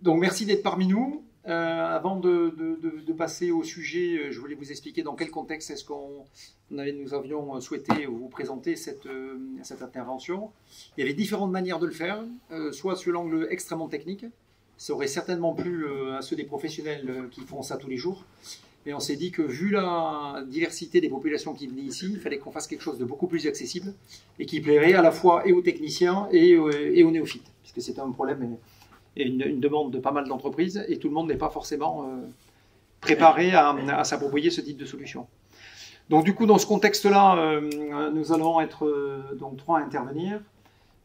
Donc merci d'être parmi nous. Avant de passer au sujet, je voulais vous expliquer dans quel contexte est-ce nous avions souhaité vous présenter cette intervention. Il y avait différentes manières de le faire, soit sur l'angle extrêmement technique, ça aurait certainement plu à ceux des professionnels qui font ça tous les jours, mais on s'est dit que vu la diversité des populations qui venaient ici, il fallait qu'on fasse quelque chose de beaucoup plus accessible et qui plairait à la fois et aux techniciens et aux néophytes, puisque c'était un problème et une demande de pas mal d'entreprises, et tout le monde n'est pas forcément préparé à s'approprier ce type de solution. Donc du coup, dans ce contexte-là, nous allons être donc 3 à intervenir.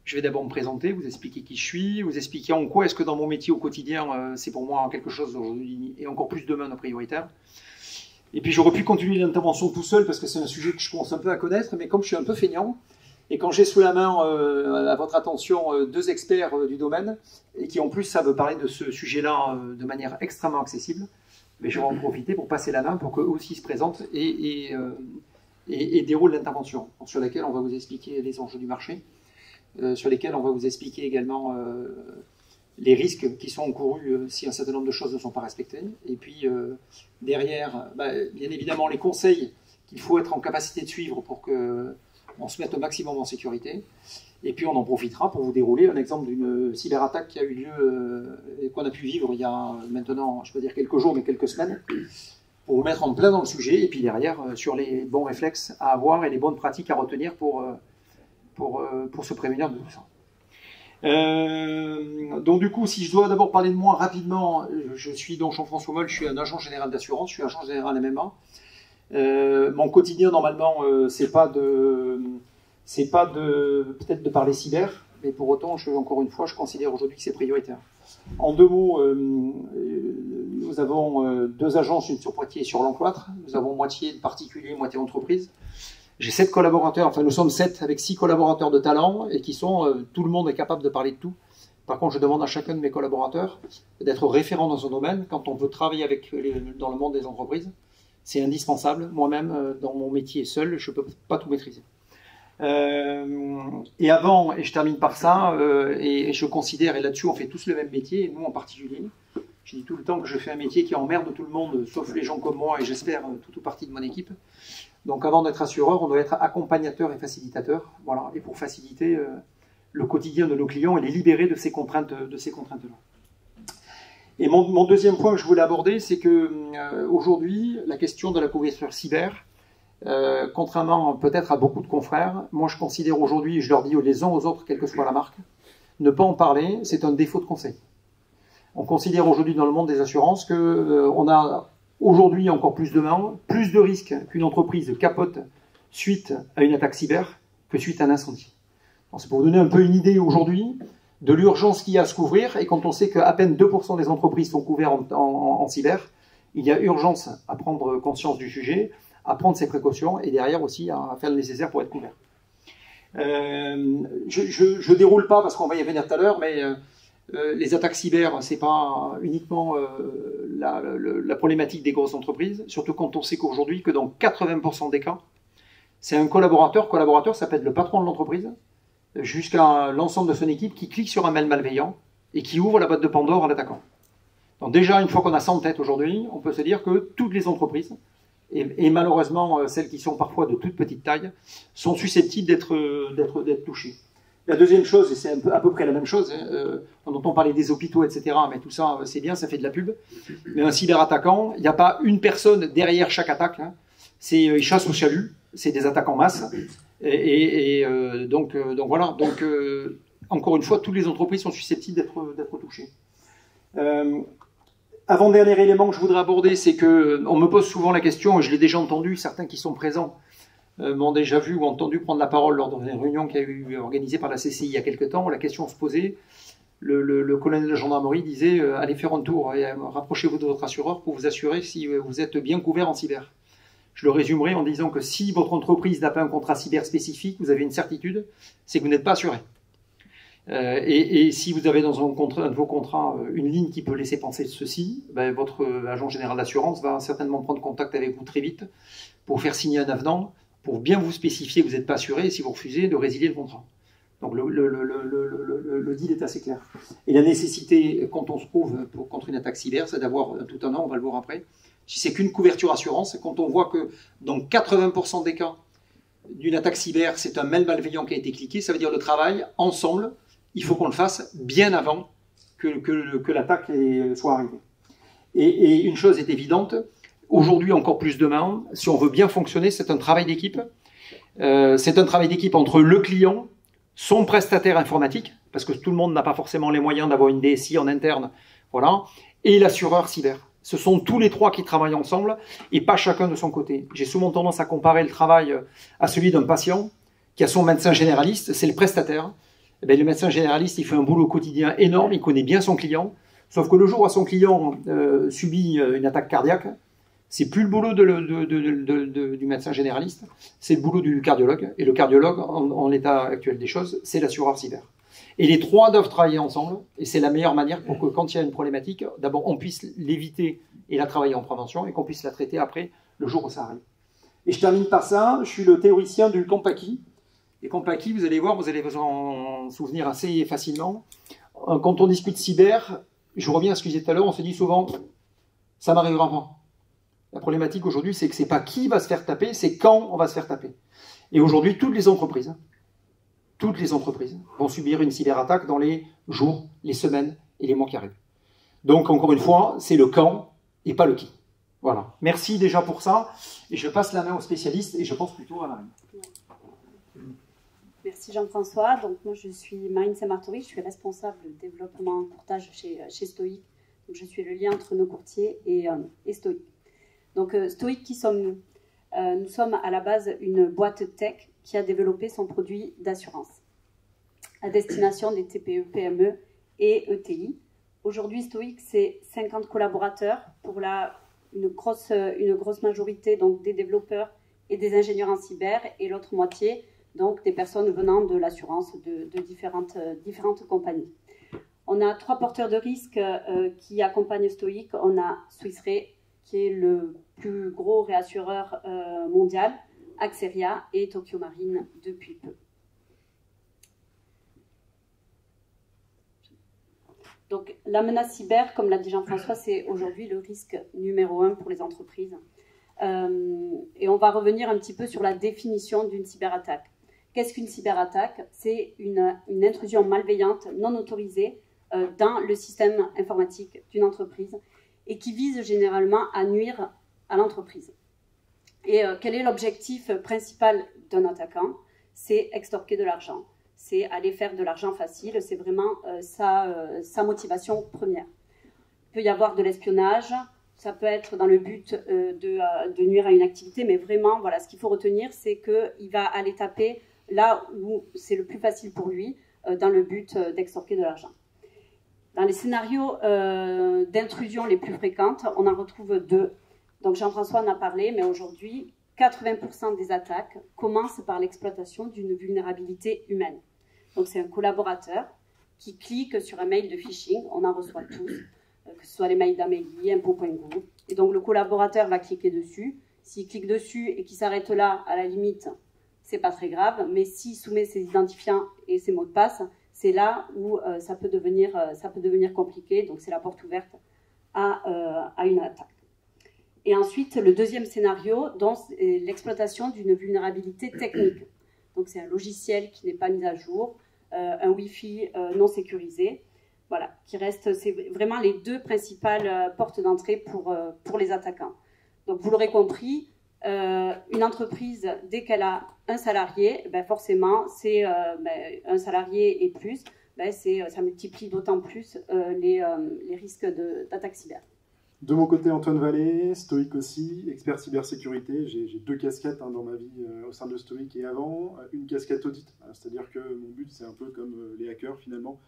Je vais d'abord me présenter, vous expliquer qui je suis, vous expliquer en quoi est-ce que dans mon métier au quotidien, c'est pour moi quelque chose d'aujourd'hui et encore plus demain de prioritaire. Et puis j'aurais pu continuer l'intervention tout seul parce que c'est un sujet que je commence un peu à connaître, mais comme je suis un peu feignant, et quand j'ai sous la main à votre attention 2 experts du domaine, et qui en plus savent parler de ce sujet-là de manière extrêmement accessible, mais je vais en profiter pour passer la main pour qu'eux aussi se présentent et déroulent l'intervention, sur laquelle on va vous expliquer les enjeux du marché, sur lesquels on va vous expliquer également les risques qui sont encourus si un certain nombre de choses ne sont pas respectées, et puis derrière, bien évidemment, les conseils qu'il faut être en capacité de suivre pour qu'on se mette au maximum en sécurité. Et puis on en profitera pour vous dérouler un exemple d'une cyberattaque qui a eu lieu et qu'on a pu vivre il y a maintenant, je peux dire quelques jours, mais quelques semaines, pour vous mettre en plein dans le sujet, et puis derrière sur les bons réflexes à avoir et les bonnes pratiques à retenir pour se prémunir de tout ça. Donc du coup, si je dois d'abord parler de moi rapidement, je suis donc Jean-François Moll, je suis un agent général d'assurance, je suis agent général MMA. Mon quotidien normalement, c'est pas peut-être de parler cyber, mais pour autant, encore une fois, je considère aujourd'hui que c'est prioritaire. En 2 mots, nous avons 2 agences, une sur Poitiers et sur l'Encloître. Nous avons moitié de particuliers, moitié entreprises. J'ai 7 collaborateurs, enfin nous sommes 7 avec 6 collaborateurs de talent et qui sont, tout le monde est capable de parler de tout. Par contre, je demande à chacun de mes collaborateurs d'être référent dans son domaine quand on veut travailler dans le monde des entreprises. C'est indispensable. Moi-même, dans mon métier seul, je ne peux pas tout maîtriser. Et avant, et je termine par ça, et je considère, et là-dessus on fait tous le même métier, et nous en particulier, je dis tout le temps que je fais un métier qui emmerde tout le monde, sauf les gens comme moi, et j'espère toute partie de mon équipe. Donc avant d'être assureur, on doit être accompagnateur et facilitateur, voilà, et pour faciliter le quotidien de nos clients et les libérer de ces contraintes-là. Et mon deuxième point que je voulais aborder, c'est que aujourd'hui, la question de la couverture cyber, contrairement peut-être à beaucoup de confrères, moi je considère aujourd'hui, et je leur dis les uns aux autres, quelle que soit la marque, ne pas en parler, c'est un défaut de conseil. On considère aujourd'hui dans le monde des assurances qu'on a aujourd'hui, encore plus demain, plus de risques qu'une entreprise capote suite à une attaque cyber que suite à un incendie. C'est pour vous donner un peu une idée aujourd'hui de l'urgence qu'il y a à se couvrir, et quand on sait qu'à peine 2% des entreprises sont couvertes en cyber, il y a urgence à prendre conscience du sujet, à prendre ses précautions, et derrière aussi à faire le nécessaire pour être couvert. Je déroule pas parce qu'on va y revenir tout à l'heure, mais les attaques cyber, c'est pas uniquement la problématique des grosses entreprises, surtout quand on sait qu'aujourd'hui, que dans 80% des cas, c'est un collaborateur, ça peut être le patron de l'entreprise, jusqu'à l'ensemble de son équipe qui clique sur un mail malveillant et qui ouvre la boîte de Pandore à l'attaquant. Donc déjà, une fois qu'on a ça en tête aujourd'hui, on peut se dire que toutes les entreprises, et malheureusement celles qui sont parfois de toute petite taille, sont susceptibles d'être touchées. La deuxième chose, et c'est à peu près la même chose, on entend parler des hôpitaux, etc., mais tout ça, c'est bien, ça fait de la pub. Mais un cyberattaquant, il n'y a pas une personne derrière chaque attaque, hein. Il chasse au chalut, c'est des attaques en masse. Donc voilà, donc encore une fois, toutes les entreprises sont susceptibles d'être touchées. Avant-dernier élément que je voudrais aborder, c'est qu'on me pose souvent la question, et je l'ai déjà entendu, certains qui sont présents m'ont déjà vu ou entendu prendre la parole lors d'une réunion qui a eu organisée par la CCI il y a quelques temps. La question se posait, le colonel de gendarmerie disait allez faire un tour et rapprochez-vous de votre assureur pour vous assurer si vous êtes bien couvert en cyber. Je le résumerai en disant que si votre entreprise n'a pas un contrat cyber spécifique, vous avez une certitude, c'est que vous n'êtes pas assuré. Et si vous avez dans un de vos contrats une ligne qui peut laisser penser ceci, votre agent général d'assurance va certainement prendre contact avec vous très vite pour faire signer un avenant, pour bien vous spécifier que vous n'êtes pas assuré, et si vous refusez, de résilier le contrat. Donc le deal est assez clair. Et la nécessité, quand on se trouve contre une attaque cyber, c'est d'avoir tout un an, on va le voir après. Si c'est qu'une couverture assurance, quand on voit que dans 80% des cas d'une attaque cyber, c'est un mail malveillant qui a été cliqué, ça veut dire le travail ensemble, il faut qu'on le fasse bien avant que l'attaque soit arrivée. Et une chose est évidente, aujourd'hui encore plus demain, si on veut bien fonctionner, c'est un travail d'équipe. C'est un travail d'équipe entre le client, son prestataire informatique, parce que tout le monde n'a pas forcément les moyens d'avoir une DSI en interne, voilà, et l'assureur cyber. Ce sont tous les trois qui travaillent ensemble et pas chacun de son côté. J'ai souvent tendance à comparer le travail à celui d'un patient qui a son médecin généraliste, c'est le prestataire. Eh bien, le médecin généraliste, il fait un boulot quotidien énorme, il connaît bien son client, sauf que le jour où son client subit une attaque cardiaque, c'est plus le boulot du médecin généraliste, c'est le boulot du cardiologue. Et le cardiologue, en l'état actuel des choses, c'est l'assureur cyber. Et les trois doivent travailler ensemble, et c'est la meilleure manière pour que quand il y a une problématique, d'abord on puisse l'éviter et la travailler en prévention, et qu'on puisse la traiter après, le jour où ça arrive. Et je termine par ça, je suis le théoricien du Kompaki. Et Kompaki, vous allez voir, vous allez vous en souvenir assez facilement. Quand on discute cyber, je reviens à ce que je disais tout à l'heure, on se dit souvent, ça m'arrivera pas. La problématique aujourd'hui, c'est que c'est pas qui va se faire taper, c'est quand on va se faire taper. Et aujourd'hui, toutes les entreprises vont subir une cyberattaque dans les jours, les semaines et les mois qui arrivent. Donc, encore une fois, c'est le quand et pas le qui. Voilà. Merci déjà pour ça. Et je passe la main aux spécialistes et je pense plutôt à Marine. Merci Jean-François. Donc, moi, je suis Marine Saint-Martori. Je suis responsable de développement courtage chez Stoic. Donc, je suis le lien entre nos courtiers et Stoic. Donc, Stoic, qui sommes-nous? Nous sommes à la base une boîte tech qui a développé son produit d'assurance à destination des TPE, PME et ETI. Aujourd'hui, Stoic, c'est 50 collaborateurs pour une grosse majorité donc, des développeurs et des ingénieurs en cyber, et l'autre moitié, donc des personnes venant de l'assurance de différentes compagnies. On a 3 porteurs de risques qui accompagnent Stoic. On a Swiss Re, qui est le plus gros réassureur mondial, Axeria et Tokyo Marine depuis peu. Donc, la menace cyber, comme l'a dit Jean-François, c'est aujourd'hui le risque numéro 1 pour les entreprises. Et on va revenir un petit peu sur la définition d'une cyberattaque. Qu'est-ce qu'une cyberattaque? C'est une intrusion malveillante, non autorisée, dans le système informatique d'une entreprise et qui vise généralement à nuire à l'entreprise. Et quel est l'objectif principal d'un attaquant? C'est extorquer de l'argent. C'est aller faire de l'argent facile, c'est vraiment sa motivation première. Il peut y avoir de l'espionnage, ça peut être dans le but de nuire à une activité, mais vraiment, voilà, ce qu'il faut retenir, c'est qu'il va aller taper là où c'est le plus facile pour lui, dans le but d'extorquer de l'argent. Dans les scénarios d'intrusion les plus fréquentes, on en retrouve 2. Donc Jean-François en a parlé, mais aujourd'hui, 80% des attaques commencent par l'exploitation d'une vulnérabilité humaine. Donc c'est un collaborateur qui clique sur un mail de phishing, on en reçoit tous, que ce soit les mails d'Amélie, impôts.gouv. Et donc le collaborateur va cliquer dessus. S'il clique dessus et qu'il s'arrête là, à la limite, c'est pas très grave. Mais s'il soumet ses identifiants et ses mots de passe, c'est là où ça peut devenir compliqué. Donc c'est la porte ouverte à une attaque. Et ensuite, le deuxième scénario, c'est l'exploitation d'une vulnérabilité technique. Donc c'est un logiciel qui n'est pas mis à jour, un Wi-Fi non sécurisé. Voilà, c'est vraiment les 2 principales portes d'entrée pour les attaquants. Donc vous l'aurez compris, une entreprise, dès qu'elle a un salarié, ben forcément, c'est un salarié et plus, ben ça multiplie d'autant plus les risques d'attaque cyber. De mon côté, Antoine Vallée, Stoic aussi, expert cybersécurité. J'ai 2 casquettes dans ma vie au sein de Stoic et avant. Une casquette audit, c'est-à-dire que mon but, c'est un peu comme les hackers finalement,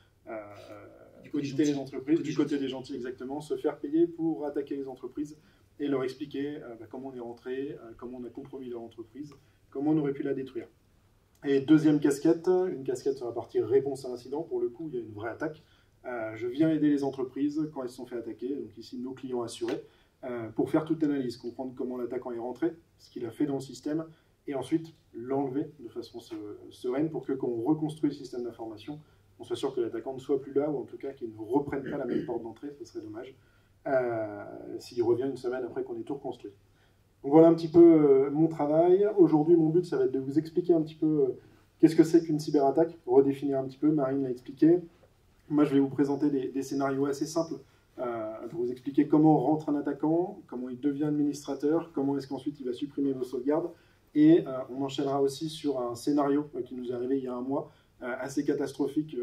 auditer les entreprises, du côté des gentils exactement, se faire payer pour attaquer les entreprises et leur expliquer comment on est rentré, comment on a compromis leur entreprise, comment on aurait pu la détruire. Et deuxième casquette, une casquette sur la partie réponse à incident. Pour le coup, il y a une vraie attaque. Je viens aider les entreprises quand elles se sont fait attaquer, donc ici nos clients assurés, pour faire toute l'analyse, comprendre comment l'attaquant est rentré, ce qu'il a fait dans le système, et ensuite l'enlever de façon sereine pour que quand on reconstruit le système d'information, on soit sûr que l'attaquant ne soit plus là, ou en tout cas qu'il ne reprenne pas la même porte d'entrée, ce serait dommage, s'il revient une semaine après qu'on ait tout reconstruit. Donc voilà un petit peu mon travail. Aujourd'hui, mon but, ça va être de vous expliquer un petit peu qu'est-ce que c'est qu'une cyberattaque, redéfinir un petit peu, Marine l'a expliqué. Moi, je vais vous présenter des scénarios assez simples pour vous expliquer comment rentre un attaquant, comment il devient administrateur, comment est-ce qu'ensuite il va supprimer vos sauvegardes. Et on enchaînera aussi sur un scénario qui nous est arrivé il y a un mois, assez catastrophique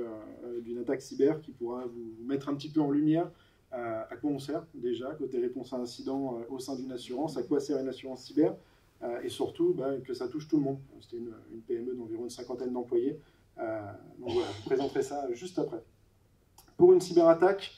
d'une attaque cyber qui pourra vous mettre un petit peu en lumière à quoi on sert déjà, côté réponse à incident au sein d'une assurance, à quoi sert une assurance cyber, et surtout que ça touche tout le monde. C'était une PME d'environ une cinquantaine d'employés. Donc voilà, je vous présenterai ça juste après. Pour une cyberattaque,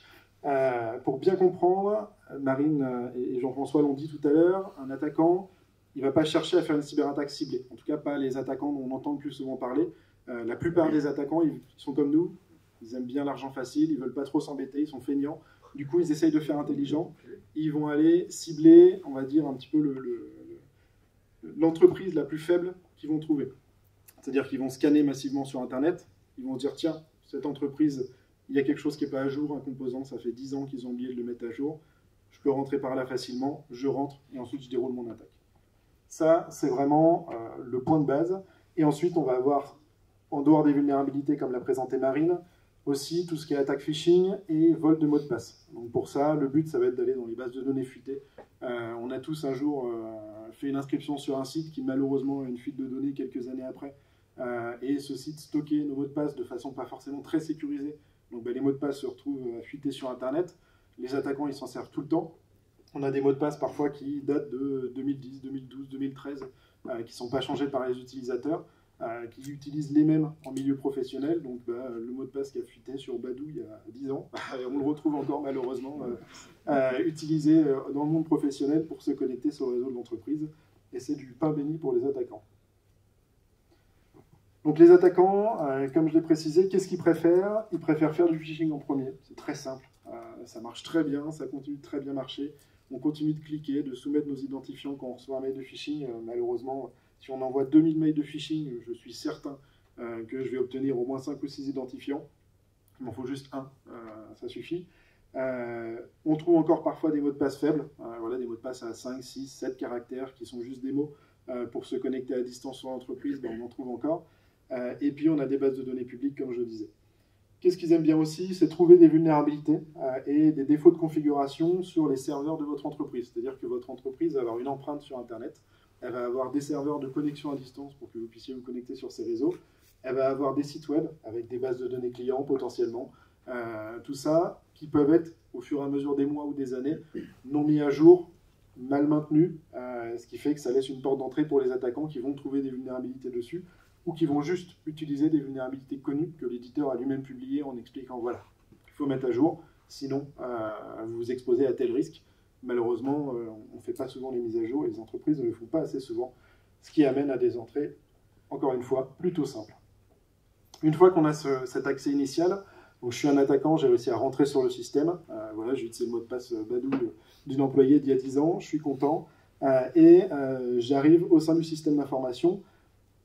pour bien comprendre, Marine et Jean-François l'ont dit tout à l'heure, un attaquant, il ne va pas chercher à faire une cyberattaque ciblée. En tout cas, pas les attaquants dont on entend le plus souvent parler. La plupart des attaquants, ils sont comme nous, ils aiment bien l'argent facile, ils ne veulent pas trop s'embêter, ils sont feignants. Du coup, ils essayent de faire intelligent. Ils vont aller cibler, on va dire, un petit peu l'entreprise la plus faible qu'ils vont trouver. C'est-à-dire qu'ils vont scanner massivement sur Internet. Ils vont se dire, tiens, cette entreprise, il y a quelque chose qui n'est pas à jour, un composant, ça fait 10 ans qu'ils ont oublié de le mettre à jour. Je peux rentrer par là facilement, je rentre, et ensuite je déroule mon attaque. Ça, c'est vraiment le point de base. Et ensuite, on va avoir, en dehors des vulnérabilités, comme l'a présenté Marine, aussi tout ce qui est attaque phishing et vol de mots de passe. Donc pour ça, le but, ça va être d'aller dans les bases de données fuitées. On a tous un jour fait une inscription sur un site qui malheureusement a une fuite de données quelques années après. Et ce site stockait nos mots de passe de façon pas forcément très sécurisée. Donc les mots de passe se retrouvent fuités sur Internet. Les attaquants, ils s'en servent tout le temps. On a des mots de passe parfois qui datent de 2010, 2012, 2013, qui ne sont pas changés par les utilisateurs, qui utilisent les mêmes en milieu professionnel. Donc le mot de passe qui a fuité sur Badoo il y a 10 ans, on le retrouve encore malheureusement utilisé dans le monde professionnel pour se connecter sur le réseau de l'entreprise. Et c'est du pain béni pour les attaquants. Donc les attaquants, comme je l'ai précisé, qu'est-ce qu'ils préfèrent? Ils préfèrent faire du phishing en premier. C'est très simple. Ça marche très bien, ça continue de très bien marcher. On continue de cliquer, de soumettre nos identifiants quand on reçoit un mail de phishing. Malheureusement, si on envoie 2000 mails de phishing, je suis certain que je vais obtenir au moins 5 ou 6 identifiants. Il m'en faut juste un, ça suffit. On trouve encore parfois des mots de passe faibles, voilà, des mots de passe à 5, 6, 7 caractères qui sont juste des mots pour se connecter à distance sur l'entreprise, on en trouve encore. Et puis on a des bases de données publiques, comme je le disais. Qu'est-ce qu'ils aiment bien aussi? C'est trouver des vulnérabilités et des défauts de configuration sur les serveurs de votre entreprise. C'est-à-dire que votre entreprise va avoir une empreinte sur Internet, elle va avoir des serveurs de connexion à distance pour que vous puissiez vous connecter sur ces réseaux, elle va avoir des sites web avec des bases de données clients potentiellement, tout ça qui peuvent être, au fur et à mesure des mois ou des années, non mis à jour, mal maintenus, ce qui fait que ça laisse une porte d'entrée pour les attaquants qui vont trouver des vulnérabilités dessus, ou qui vont juste utiliser des vulnérabilités connues que l'éditeur a lui-même publiées en expliquant, voilà, il faut mettre à jour, sinon vous vous exposez à tel risque. Malheureusement, on ne fait pas souvent les mises à jour et les entreprises ne le font pas assez souvent, ce qui amène à des entrées, encore une fois, plutôt simples. Une fois qu'on a cet accès initial, donc je suis un attaquant, j'ai réussi à rentrer sur le système, voilà, j'ai utilisé le mot de passe Badoo d'une employée d'il y a 10 ans, je suis content, et j'arrive au sein du système d'information.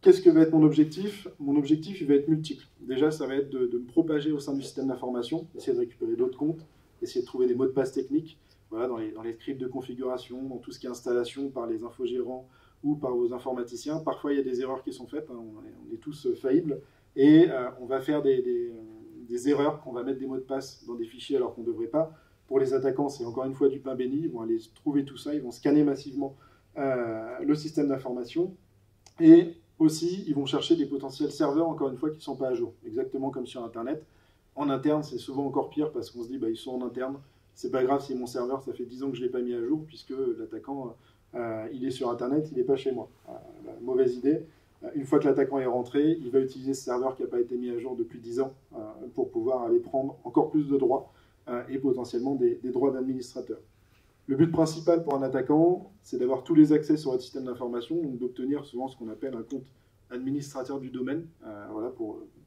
Qu'est-ce que va être mon objectif? Mon objectif, il va être multiple. Déjà, ça va être de me propager au sein du système d'information, essayer de récupérer d'autres comptes, essayer de trouver des mots de passe techniques, voilà, dans les scripts de configuration, dans tout ce qui est installation par les infogérants ou par vos informaticiens. Parfois, il y a des erreurs qui sont faites, hein, on est tous faillibles, et on va faire des erreurs, on va mettre des mots de passe dans des fichiers alors qu'on ne devrait pas. Pour les attaquants, c'est encore une fois du pain béni, ils vont aller trouver tout ça, ils vont scanner massivement le système d'information, et aussi, ils vont chercher des potentiels serveurs, encore une fois, qui ne sont pas à jour. Exactement comme sur Internet. En interne, c'est souvent encore pire parce qu'on se dit, ils sont en interne. C'est pas grave si mon serveur, ça fait 10 ans que je ne l'ai pas mis à jour, puisque l'attaquant, il est sur Internet, il n'est pas chez moi. Mauvaise idée. Une fois que l'attaquant est rentré, il va utiliser ce serveur qui n'a pas été mis à jour depuis 10 ans pour pouvoir aller prendre encore plus de droits et potentiellement des droits d'administrateur. Le but principal pour un attaquant, c'est d'avoir tous les accès sur votre système d'information, donc d'obtenir souvent ce qu'on appelle un compte administrateur du domaine, voilà,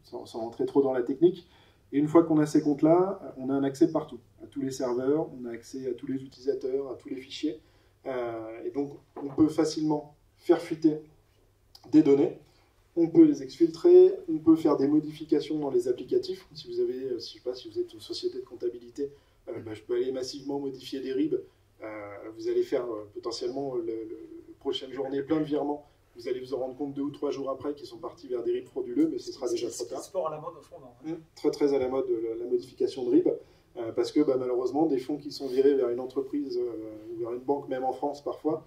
sans rentrer trop dans la technique. Et une fois qu'on a ces comptes-là, on a un accès partout, à tous les serveurs, on a accès à tous les utilisateurs, à tous les fichiers. Et donc, on peut facilement faire fuiter des données. On peut les exfiltrer, on peut faire des modifications dans les applicatifs. Si vous avez, je sais pas, si vous êtes une société de comptabilité, je peux aller massivement modifier des RIB. Vous allez faire potentiellement la prochaine journée plein de virements. Vous allez vous en rendre compte 2 ou 3 jours après qu'ils sont partis vers des RIB frauduleux, mais ce sera déjà trop tard. C'est sport à la mode au fond, non ? Très très à la mode la modification de RIB, parce que malheureusement des fonds qui sont virés vers une entreprise ou vers une banque, même en France parfois,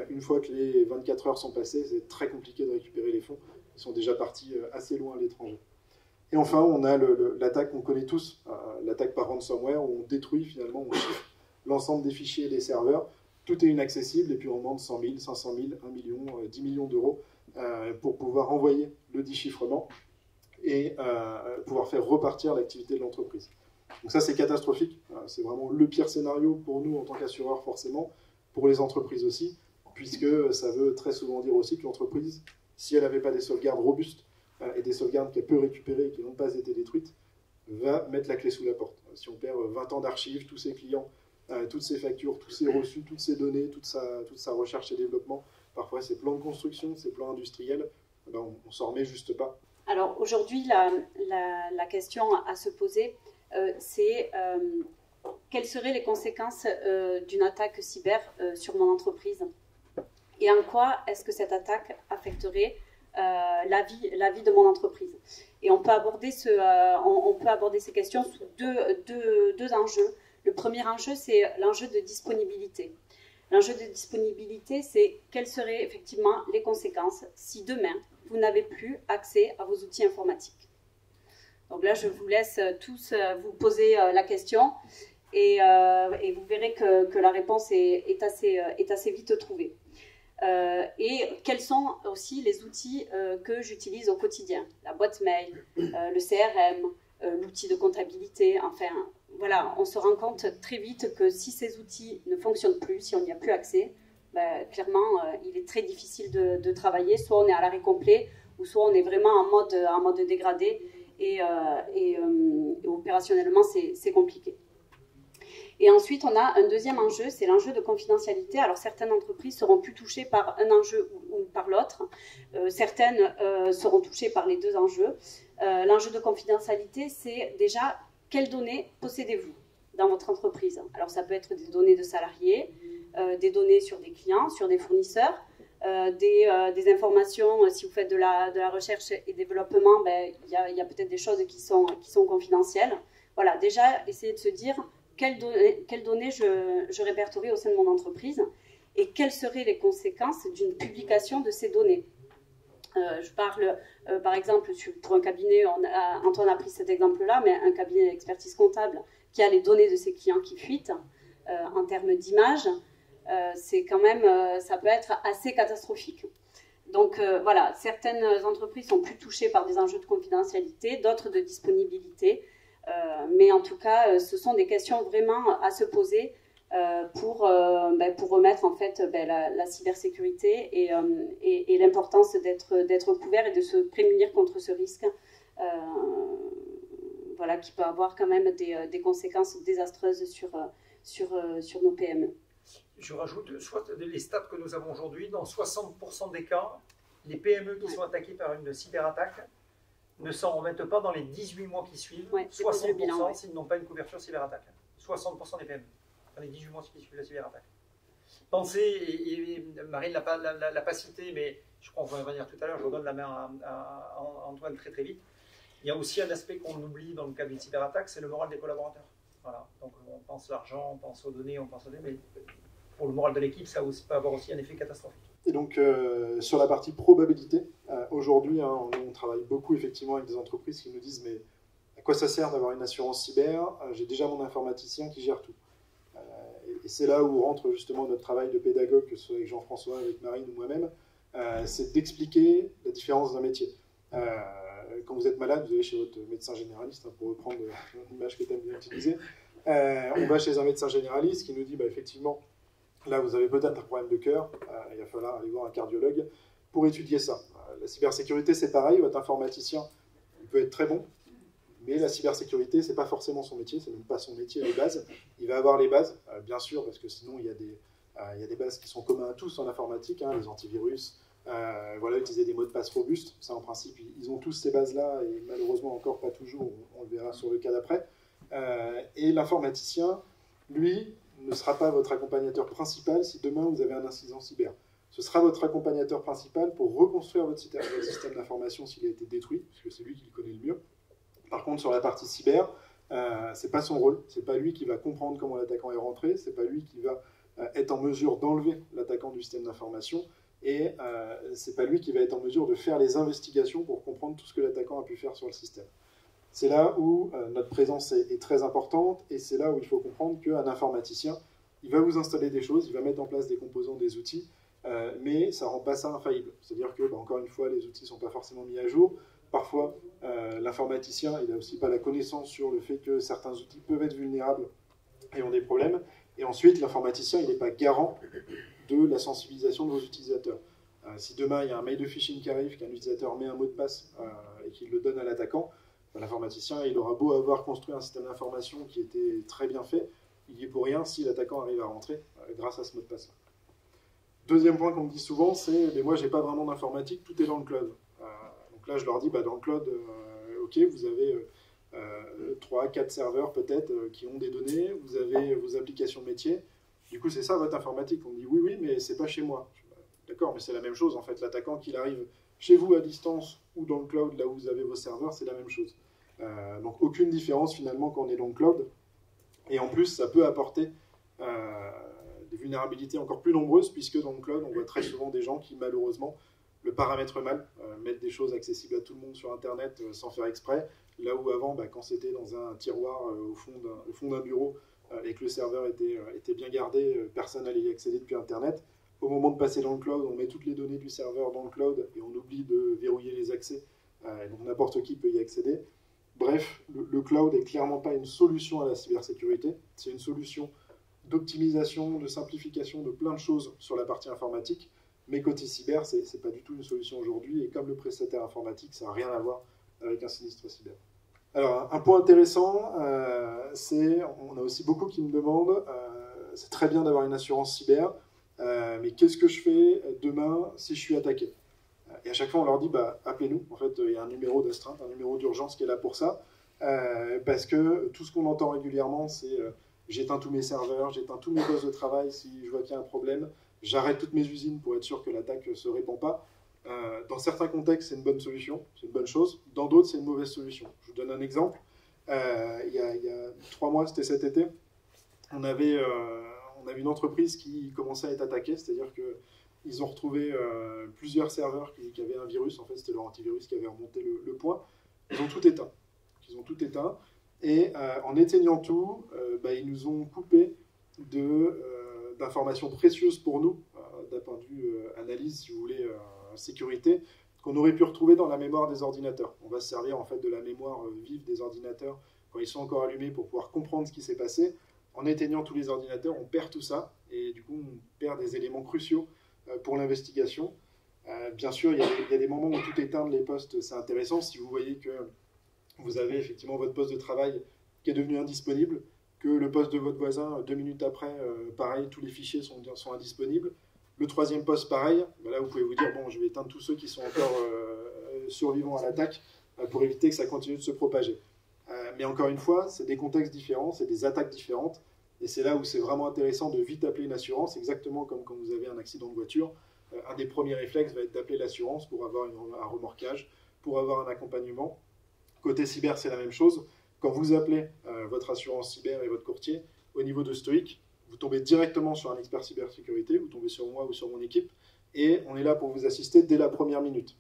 une fois que les 24 heures sont passées, c'est très compliqué de récupérer les fonds. Ils sont déjà partis assez loin à l'étranger. Et enfin, on a l'attaque qu'on connaît tous, l'attaque par ransomware, où on détruit finalement, on chiffre l'ensemble des fichiers et des serveurs. Tout est inaccessible et puis on demande 100 000, 500 000, 1 million, 10 millions d'euros pour pouvoir envoyer le déchiffrement et pouvoir faire repartir l'activité de l'entreprise. Donc ça, c'est catastrophique. C'est vraiment le pire scénario pour nous en tant qu'assureurs, forcément, pour les entreprises aussi, puisque ça veut très souvent dire aussi que l'entreprise, si elle n'avait pas des sauvegardes robustes et des sauvegardes qu'elle peut récupérer et qui n'ont pas été détruites, va mettre la clé sous la porte. Si on perd 20 ans d'archives, tous ses clients, toutes ses factures, tous ses reçus, toutes ses données, toute sa recherche et développement, parfois ses plans de construction, ses plans industriels, on ne s'en remet juste pas. Alors aujourd'hui, la question à se poser, c'est quelles seraient les conséquences d'une attaque cyber sur mon entreprise et en quoi est-ce que cette attaque affecterait la vie de mon entreprise. Et on peut aborder ces questions sous deux enjeux. Le premier enjeu, c'est l'enjeu de disponibilité. L'enjeu de disponibilité, c'est quelles seraient effectivement les conséquences si demain, vous n'avez plus accès à vos outils informatiques. Donc là, je vous laisse tous vous poser la question et vous verrez que la réponse est assez vite trouvée. Et quels sont aussi les outils que j'utilise au quotidien. La boîte mail, le CRM, l'outil de comptabilité, enfin, voilà, on se rend compte très vite que si ces outils ne fonctionnent plus, si on n'y a plus accès, clairement, il est très difficile de travailler. Soit on est à l'arrêt complet, ou soit on est vraiment en mode dégradé, et opérationnellement, c'est compliqué. Et ensuite, on a un deuxième enjeu, c'est l'enjeu de confidentialité. Alors, certaines entreprises seront plus touchées par un enjeu ou par l'autre. Certaines seront touchées par les deux enjeux. L'enjeu de confidentialité, c'est déjà quelles données possédez-vous dans votre entreprise. Alors, ça peut être des données de salariés, des données sur des clients, sur des fournisseurs, des informations, si vous faites de la recherche et développement, il y a peut-être des choses qui sont confidentielles. Voilà, déjà, essayez de se dire quelles données je répertorie au sein de mon entreprise et quelles seraient les conséquences d'une publication de ces données. Je parle, par exemple, pour un cabinet, Antoine a pris cet exemple-là, mais un cabinet d'expertise comptable qui a les données de ses clients qui fuitent, en termes d'image, c'est quand même, ça peut être assez catastrophique. Donc voilà, certaines entreprises sont plus touchées par des enjeux de confidentialité, d'autres de disponibilité. Mais en tout cas, ce sont des questions vraiment à se poser pour remettre en fait la cybersécurité et l'importance d'être couvert et de se prémunir contre ce risque voilà, qui peut avoir quand même des conséquences désastreuses sur nos PME. Je rajoute, soit les stats que nous avons aujourd'hui, dans 60% des cas, les PME qui sont attaquées par une cyberattaque ne s'en remettent pas dans les 18 mois qui suivent, 60% s'ils n'ont pas une couverture cyberattaque. 60% des PME, dans les 18 mois qui suivent la cyberattaque. Pensez, et Marine ne l'a pas cité, mais je crois qu'on va y revenir tout à l'heure, je redonne la main à Antoine très vite. Il y a aussi un aspect qu'on oublie dans le cas d'une cyberattaque, c'est le moral des collaborateurs. Voilà. Donc on pense l'argent, on pense aux données, mais pour le moral de l'équipe, ça peut avoir aussi un effet catastrophique. Et donc, sur la partie probabilité, aujourd'hui, on travaille beaucoup effectivement avec des entreprises qui nous disent « mais à quoi ça sert d'avoir une assurance cyber ? J'ai déjà mon informaticien qui gère tout. » Et c'est là où rentre justement notre travail de pédagogue, que ce soit avec Jean-François, avec Marine ou moi-même, c'est d'expliquer la différence d'un métier. Quand vous êtes malade, vous allez chez votre médecin généraliste, pour reprendre l'image que tu aimes bien utiliser. On va chez un médecin généraliste qui nous dit effectivement, là, vous avez peut-être un problème de cœur, il va falloir aller voir un cardiologue pour étudier ça. La cybersécurité, c'est pareil, votre informaticien, il peut être très bon, mais la cybersécurité, ce n'est pas forcément son métier, c'est même pas son métier de base. Il va avoir les bases, bien sûr, parce que sinon, il y a des bases qui sont communes à tous en informatique, les antivirus, Voilà, utiliser des mots de passe robustes. Ça, en principe, ils ont tous ces bases-là, et malheureusement encore pas toujours, on le verra sur le cas d'après. Et l'informaticien, lui, ne sera pas votre accompagnateur principal si demain vous avez un incident cyber. Ce sera votre accompagnateur principal pour reconstruire votre système d'information s'il a été détruit, parce que c'est lui qui le connaît le mieux. Par contre, sur la partie cyber, c'est pas son rôle, c'est pas lui qui va comprendre comment l'attaquant est rentré, c'est pas lui qui va être en mesure d'enlever l'attaquant du système d'information, et c'est pas lui qui va être en mesure de faire les investigations pour comprendre tout ce que l'attaquant a pu faire sur le système. C'est là où notre présence est très importante, et c'est là où il faut comprendre qu'un informaticien, il va vous installer des choses, il va mettre en place des composants, des outils, mais ça ne rend pas ça infaillible. C'est-à-dire que, encore une fois, les outils ne sont pas forcément mis à jour. Parfois, l'informaticien, il n'a aussi pas la connaissance sur le fait que certains outils peuvent être vulnérables et ont des problèmes. Et ensuite, l'informaticien, il n'est pas garant de la sensibilisation de vos utilisateurs. Si demain, il y a un mail de phishing qui arrive, qu'un utilisateur met un mot de passe et qu'il le donne à l'attaquant, l'informaticien, il aura beau avoir construit un système d'information qui était très bien fait, il n'y est pour rien si l'attaquant arrive à rentrer grâce à ce mot de passe-là. Deuxième point qu'on me dit souvent, c'est « mais moi, je n'ai pas vraiment d'informatique, tout est dans le cloud ». Donc là, je leur dis, dans le cloud, ok, vous avez 3-4 serveurs peut-être qui ont des données, vous avez vos applications métiers, du coup, c'est ça votre informatique. On me dit, oui, mais c'est pas chez moi. D'accord, mais c'est la même chose, en fait. L'attaquant, qu'il arrive chez vous à distance ou dans le cloud, là où vous avez vos serveurs, c'est la même chose. Donc, aucune différence, finalement, quand on est dans le cloud. Et en plus, ça peut apporter des vulnérabilités encore plus nombreuses, puisque dans le cloud, on voit très souvent des gens qui, malheureusement, le paramètrent mal, mettent des choses accessibles à tout le monde sur Internet sans faire exprès, là où avant, quand c'était dans un tiroir au fond d'un bureau et que le serveur était bien gardé, personne n'allait y accéder depuis Internet. Au moment de passer dans le cloud, on met toutes les données du serveur dans le cloud et on oublie de verrouiller les accès, et donc n'importe qui peut y accéder. Bref, le cloud n'est clairement pas une solution à la cybersécurité, c'est une solution d'optimisation, de simplification de plein de choses sur la partie informatique, mais côté cyber, ce n'est pas du tout une solution aujourd'hui, et comme le prestataire informatique, ça n'a rien à voir avec un sinistre cyber. Alors, un point intéressant, c'est, on a aussi beaucoup qui me demandent, c'est très bien d'avoir une assurance cyber, mais qu'est-ce que je fais demain si je suis attaqué? Et à chaque fois, on leur dit, appelez-nous. En fait, il y a un numéro d'astreinte, un numéro d'urgence qui est là pour ça, parce que tout ce qu'on entend régulièrement, c'est j'éteins tous mes serveurs, j'éteins tous mes postes de travail si je vois qu'il y a un problème, j'arrête toutes mes usines pour être sûr que l'attaque ne se répand pas. Dans certains contextes, c'est une bonne solution, c'est une bonne chose. Dans d'autres, c'est une mauvaise solution. Je vous donne un exemple. Il y a 3 mois, c'était cet été, on avait une entreprise qui commençait à être attaquée, c'est-à-dire qu'ils ont retrouvé plusieurs serveurs qui avaient un virus. En fait, c'était leur antivirus qui avait remonté le point. Ils ont tout éteint. Et en éteignant tout, ils nous ont coupé d'informations précieuses pour nous, d'un point de vue analyse, si vous voulez, sécurité, qu'on aurait pu retrouver dans la mémoire des ordinateurs. On va se servir en fait de la mémoire vive des ordinateurs quand ils sont encore allumés pour pouvoir comprendre ce qui s'est passé. En éteignant tous les ordinateurs, on perd tout ça, et du coup, on perd des éléments cruciaux pour l'investigation. Bien sûr, il y a des moments où tout éteindre les postes, c'est intéressant. Si vous voyez que vous avez effectivement votre poste de travail qui est devenu indisponible, que le poste de votre voisin, 2 minutes après, pareil, tous les fichiers sont indisponibles. Le 3e poste, pareil, là vous pouvez vous dire, bon, je vais éteindre tous ceux qui sont encore survivants à l'attaque pour éviter que ça continue de se propager. Mais encore une fois, c'est des contextes différents, c'est des attaques différentes, et c'est là où c'est vraiment intéressant de vite appeler une assurance, exactement comme quand vous avez un accident de voiture. Un des premiers réflexes va être d'appeler l'assurance pour avoir un remorquage, pour avoir un accompagnement. Côté cyber, c'est la même chose. Quand vous appelez votre assurance cyber et votre courtier, au niveau de Stoic, vous tombez directement sur un expert cybersécurité, vous tombez sur moi ou sur mon équipe, et on est là pour vous assister dès la première minute.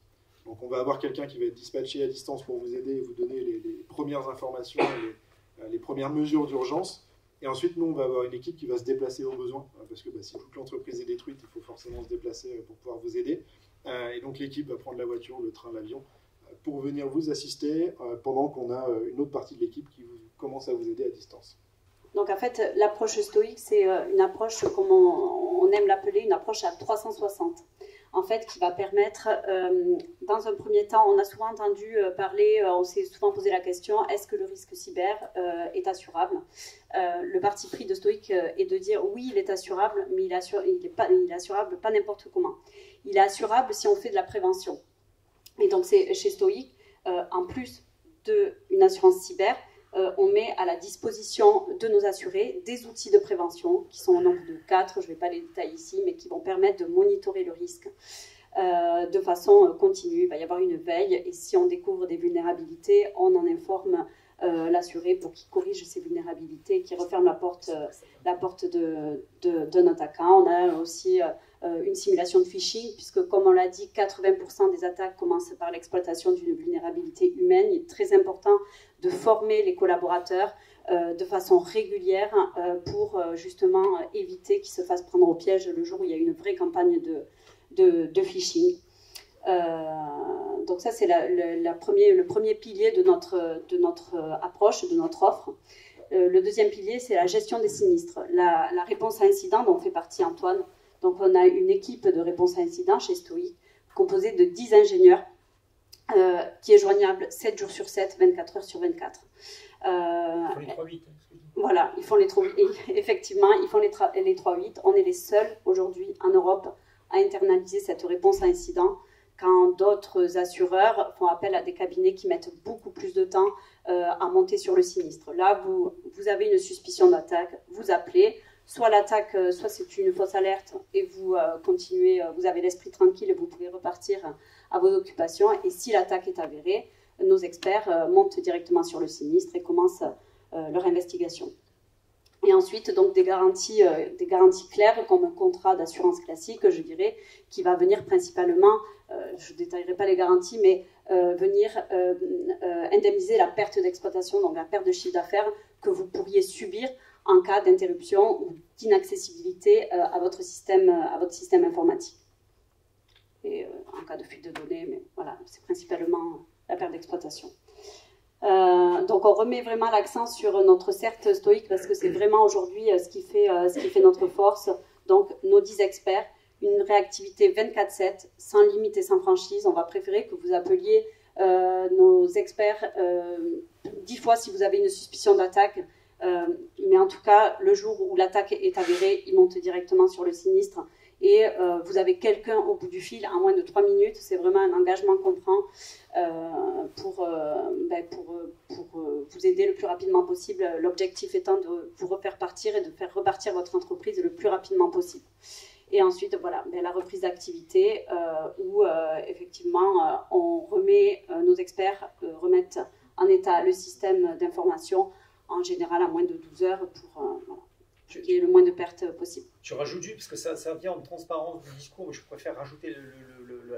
Donc on va avoir quelqu'un qui va être dispatché à distance pour vous aider et vous donner les premières informations, les premières mesures d'urgence. Et ensuite, nous, on va avoir une équipe qui va se déplacer au besoin, parce que si toute l'entreprise est détruite, il faut forcément se déplacer pour pouvoir vous aider. Et donc l'équipe va prendre la voiture, le train, l'avion, pour venir vous assister pendant qu'on a une autre partie de l'équipe qui commence à vous aider à distance. Donc en fait, l'approche stoïque, c'est une approche, comme on aime l'appeler, une approche à 360. en fait, qui va permettre, dans un premier temps, on a souvent entendu parler, on s'est souvent posé la question, est-ce que le risque cyber est assurable? Le parti pris de Stoic est de dire oui, il est assurable, mais il est assurable pas n'importe comment. Il est assurable si on fait de la prévention. Et donc, c'est chez Stoic, en plus d'une assurance cyber, on met à la disposition de nos assurés des outils de prévention qui sont au nombre de 4, je ne vais pas les détailler ici, mais qui vont permettre de monitorer le risque de façon continue. Il va y avoir une veille et si on découvre des vulnérabilités, on en informe l'assuré pour qu'il corrige ces vulnérabilités, qu'il referme la porte d'un attaquant. On a aussi une simulation de phishing, puisque comme on l'a dit, 80% des attaques commencent par l'exploitation d'une vulnérabilité humaine. Il est très important de former les collaborateurs de façon régulière pour justement éviter qu'ils se fassent prendre au piège le jour où il y a une vraie campagne de phishing. Donc ça, c'est le premier pilier de notre approche, de notre offre. Le deuxième pilier, c'est la gestion des sinistres. La réponse à incident, dont fait partie Antoine. Donc on a une équipe de réponse à incident chez Stoic, composée de 10 ingénieurs, qui est joignable 7 jours sur 7, 24 heures sur 24. Ils font les 3-8. Voilà, ils font les 3-8. Effectivement, ils font les 3-8. On est les seuls aujourd'hui en Europe à internaliser cette réponse à incident, quand d'autres assureurs font appel à des cabinets qui mettent beaucoup plus de temps à monter sur le sinistre. Là, vous avez une suspicion d'attaque, vous appelez, soit l'attaque, soit c'est une fausse alerte et vous continuez, vous avez l'esprit tranquille et vous pouvez repartir à vos occupations. Et si l'attaque est avérée, nos experts montent directement sur le sinistre et commencent leur investigation. Et ensuite, donc, des garanties claires, comme un contrat d'assurance classique, je dirais, qui va venir principalement, je ne détaillerai pas les garanties, mais venir indemniser la perte d'exploitation, donc la perte de chiffre d'affaires que vous pourriez subir en cas d'interruption ou d'inaccessibilité à votre système informatique. Et en cas de fuite de données, mais voilà, c'est principalement la perte d'exploitation. Donc on remet vraiment l'accent sur notre CERT Stoic parce que c'est vraiment aujourd'hui ce qui fait notre force. Donc nos 10 experts, une réactivité 24/7, sans limite et sans franchise. On va préférer que vous appeliez nos experts 10 fois si vous avez une suspicion d'attaque. Mais en tout cas, le jour où l'attaque est avérée, ils montent directement sur le sinistre. Et vous avez quelqu'un au bout du fil en moins de 3 minutes. C'est vraiment un engagement qu'on prend pour vous aider le plus rapidement possible. L'objectif étant de vous refaire partir et de faire repartir votre entreprise le plus rapidement possible. Et ensuite, voilà, la reprise d'activité où effectivement on remet, nos experts remettent en état le système d'information en général à moins de 12 heures pour qu'il y ait le moins de pertes possible. Je rajoute juste, parce que ça vient en transparence du discours, mais je préfère rajouter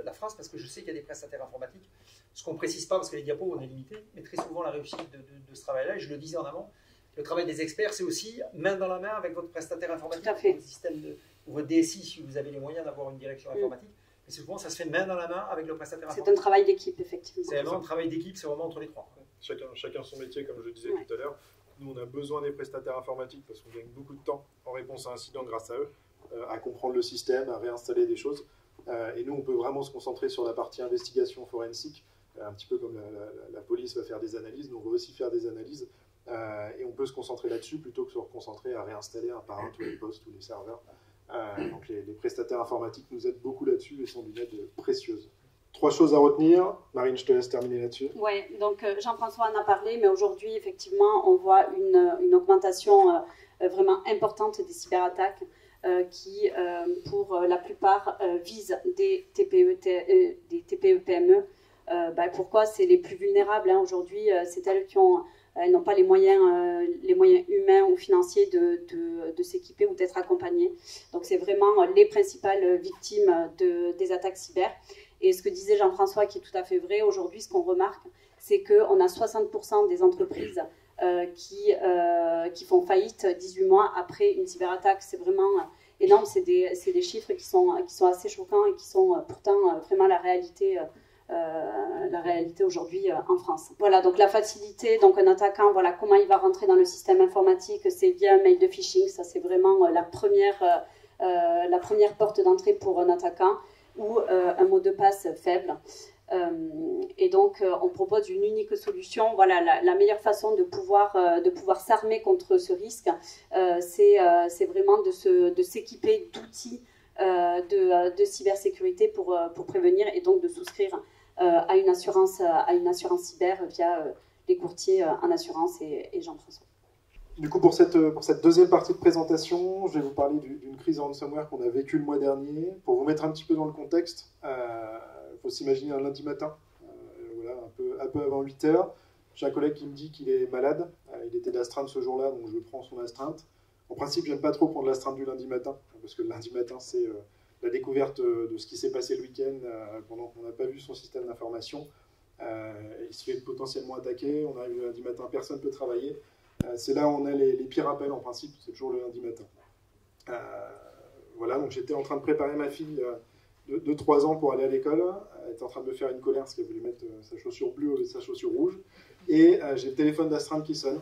la phrase parce que je sais qu'il y a des prestataires informatiques. Ce qu'on ne précise pas, parce que les diapos, on est limité, mais très souvent la réussite de ce travail-là, et je le disais en avant, le travail des experts, c'est aussi main dans la main avec votre prestataire informatique, Tout à fait. Votre système ou votre DSI, si vous avez les moyens d'avoir une direction informatique. Mais souvent, ça se fait main dans la main avec le prestataire informatique. C'est un travail d'équipe, effectivement. C'est vraiment un travail d'équipe, c'est vraiment entre les trois. Chacun son métier, comme je disais tout à l'heure. Nous, on a besoin des prestataires informatiques parce qu'on gagne beaucoup de temps en réponse à incidents grâce à eux, à comprendre le système, à réinstaller des choses. Et nous, on peut vraiment se concentrer sur la partie investigation forensique, un petit peu comme la police va faire des analyses, nous on va aussi faire des analyses. Et on peut se concentrer là-dessus plutôt que se concentrer à réinstaller un par un tous les postes, tous les serveurs. Donc les prestataires informatiques nous aident beaucoup là-dessus et sont d'une aide précieuse. 3 choses à retenir. Marine, je te laisse terminer là-dessus. Oui, donc Jean-François en a parlé, mais aujourd'hui, effectivement, on voit une augmentation vraiment importante des cyberattaques qui, pour la plupart, visent des TPE-PME. Pourquoi? C'est les plus vulnérables. Aujourd'hui, c'est elles qui elles n'ont pas les moyens humains ou financiers de s'équiper ou d'être accompagnées. Donc, c'est vraiment les principales victimes des attaques cyber. Et ce que disait Jean-François, qui est tout à fait vrai, aujourd'hui, ce qu'on remarque, c'est qu'on a 60% des entreprises qui font faillite 18 mois après une cyberattaque. C'est vraiment énorme, c'est des chiffres qui sont assez choquants et qui sont pourtant vraiment la réalité aujourd'hui en France. Voilà, donc la facilité, donc un attaquant, voilà comment il va rentrer dans le système informatique, c'est via un mail de phishing, ça c'est vraiment la première porte d'entrée pour un attaquant. ou un mot de passe faible. Et donc, on propose une unique solution. Voilà, la meilleure façon de pouvoir s'armer contre ce risque, c'est vraiment de s'équiper d'outils de cybersécurité pour prévenir et donc de souscrire à une assurance cyber via les courtiers en assurance et Jean-François. Du coup, pour cette deuxième partie de présentation, je vais vous parler d'une crise ransomware qu'on a vécue le mois dernier. Pour vous mettre un petit peu dans le contexte, il faut s'imaginer un lundi matin, voilà, un peu avant 8 heures. J'ai un collègue qui me dit qu'il est malade. Il était d'astreinte ce jour-là, donc je prends son astreinte. En principe, je n'aime pas trop prendre l'astreinte du lundi matin, parce que le lundi matin, c'est la découverte de ce qui s'est passé le week-end pendant qu'on n'a pas vu son système d'information. Il se fait potentiellement attaquer. On arrive le lundi matin, personne ne peut travailler. C'est là où on a les pires appels en principe, c'est toujours le lundi matin. Voilà, donc j'étais en train de préparer ma fille de 3 ans pour aller à l'école. Elle était en train de me faire une colère parce qu'elle voulait mettre sa chaussure bleue au lieu de sa chaussure rouge. Et j'ai le téléphone d'astreinte qui sonne.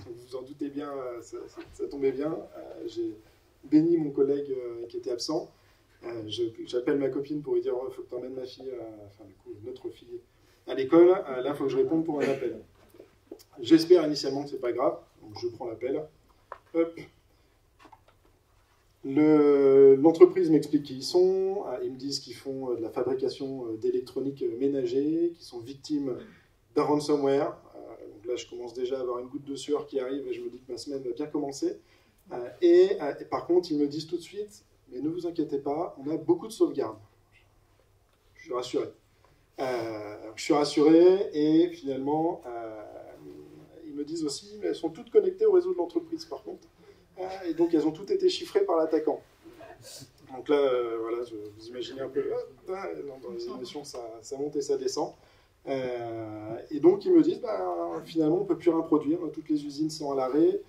Vous vous en doutez bien, ça tombait bien. J'ai béni mon collègue qui était absent. J'appelle ma copine pour lui dire il faut que tu emmènes ma fille, enfin du coup notre fille, à l'école. Là, il faut que je réponde pour un appel. J'espère initialement que c'est pas grave, donc je prends l'appel. Hop. L'entreprise m'explique qui ils sont. Ils me disent qu'ils font de la fabrication d'électronique ménager, qu'ils sont victimes d'un ransomware. Donc là, je commence déjà à avoir une goutte de sueur qui arrive et je me dis que ma semaine va bien commencer. Et par contre, ils me disent tout de suite, mais ne vous inquiétez pas, on a beaucoup de sauvegardes. Je suis rassuré. Et finalement, ils me disent aussi, mais elles sont toutes connectées au réseau de l'entreprise par contre. Et donc elles ont toutes été chiffrées par l'attaquant. Donc là, voilà, vous imaginez un peu, dans les émotions, ça monte et ça descend. Et donc ils me disent, finalement on ne peut plus rien produire, toutes les usines sont à l'arrêt.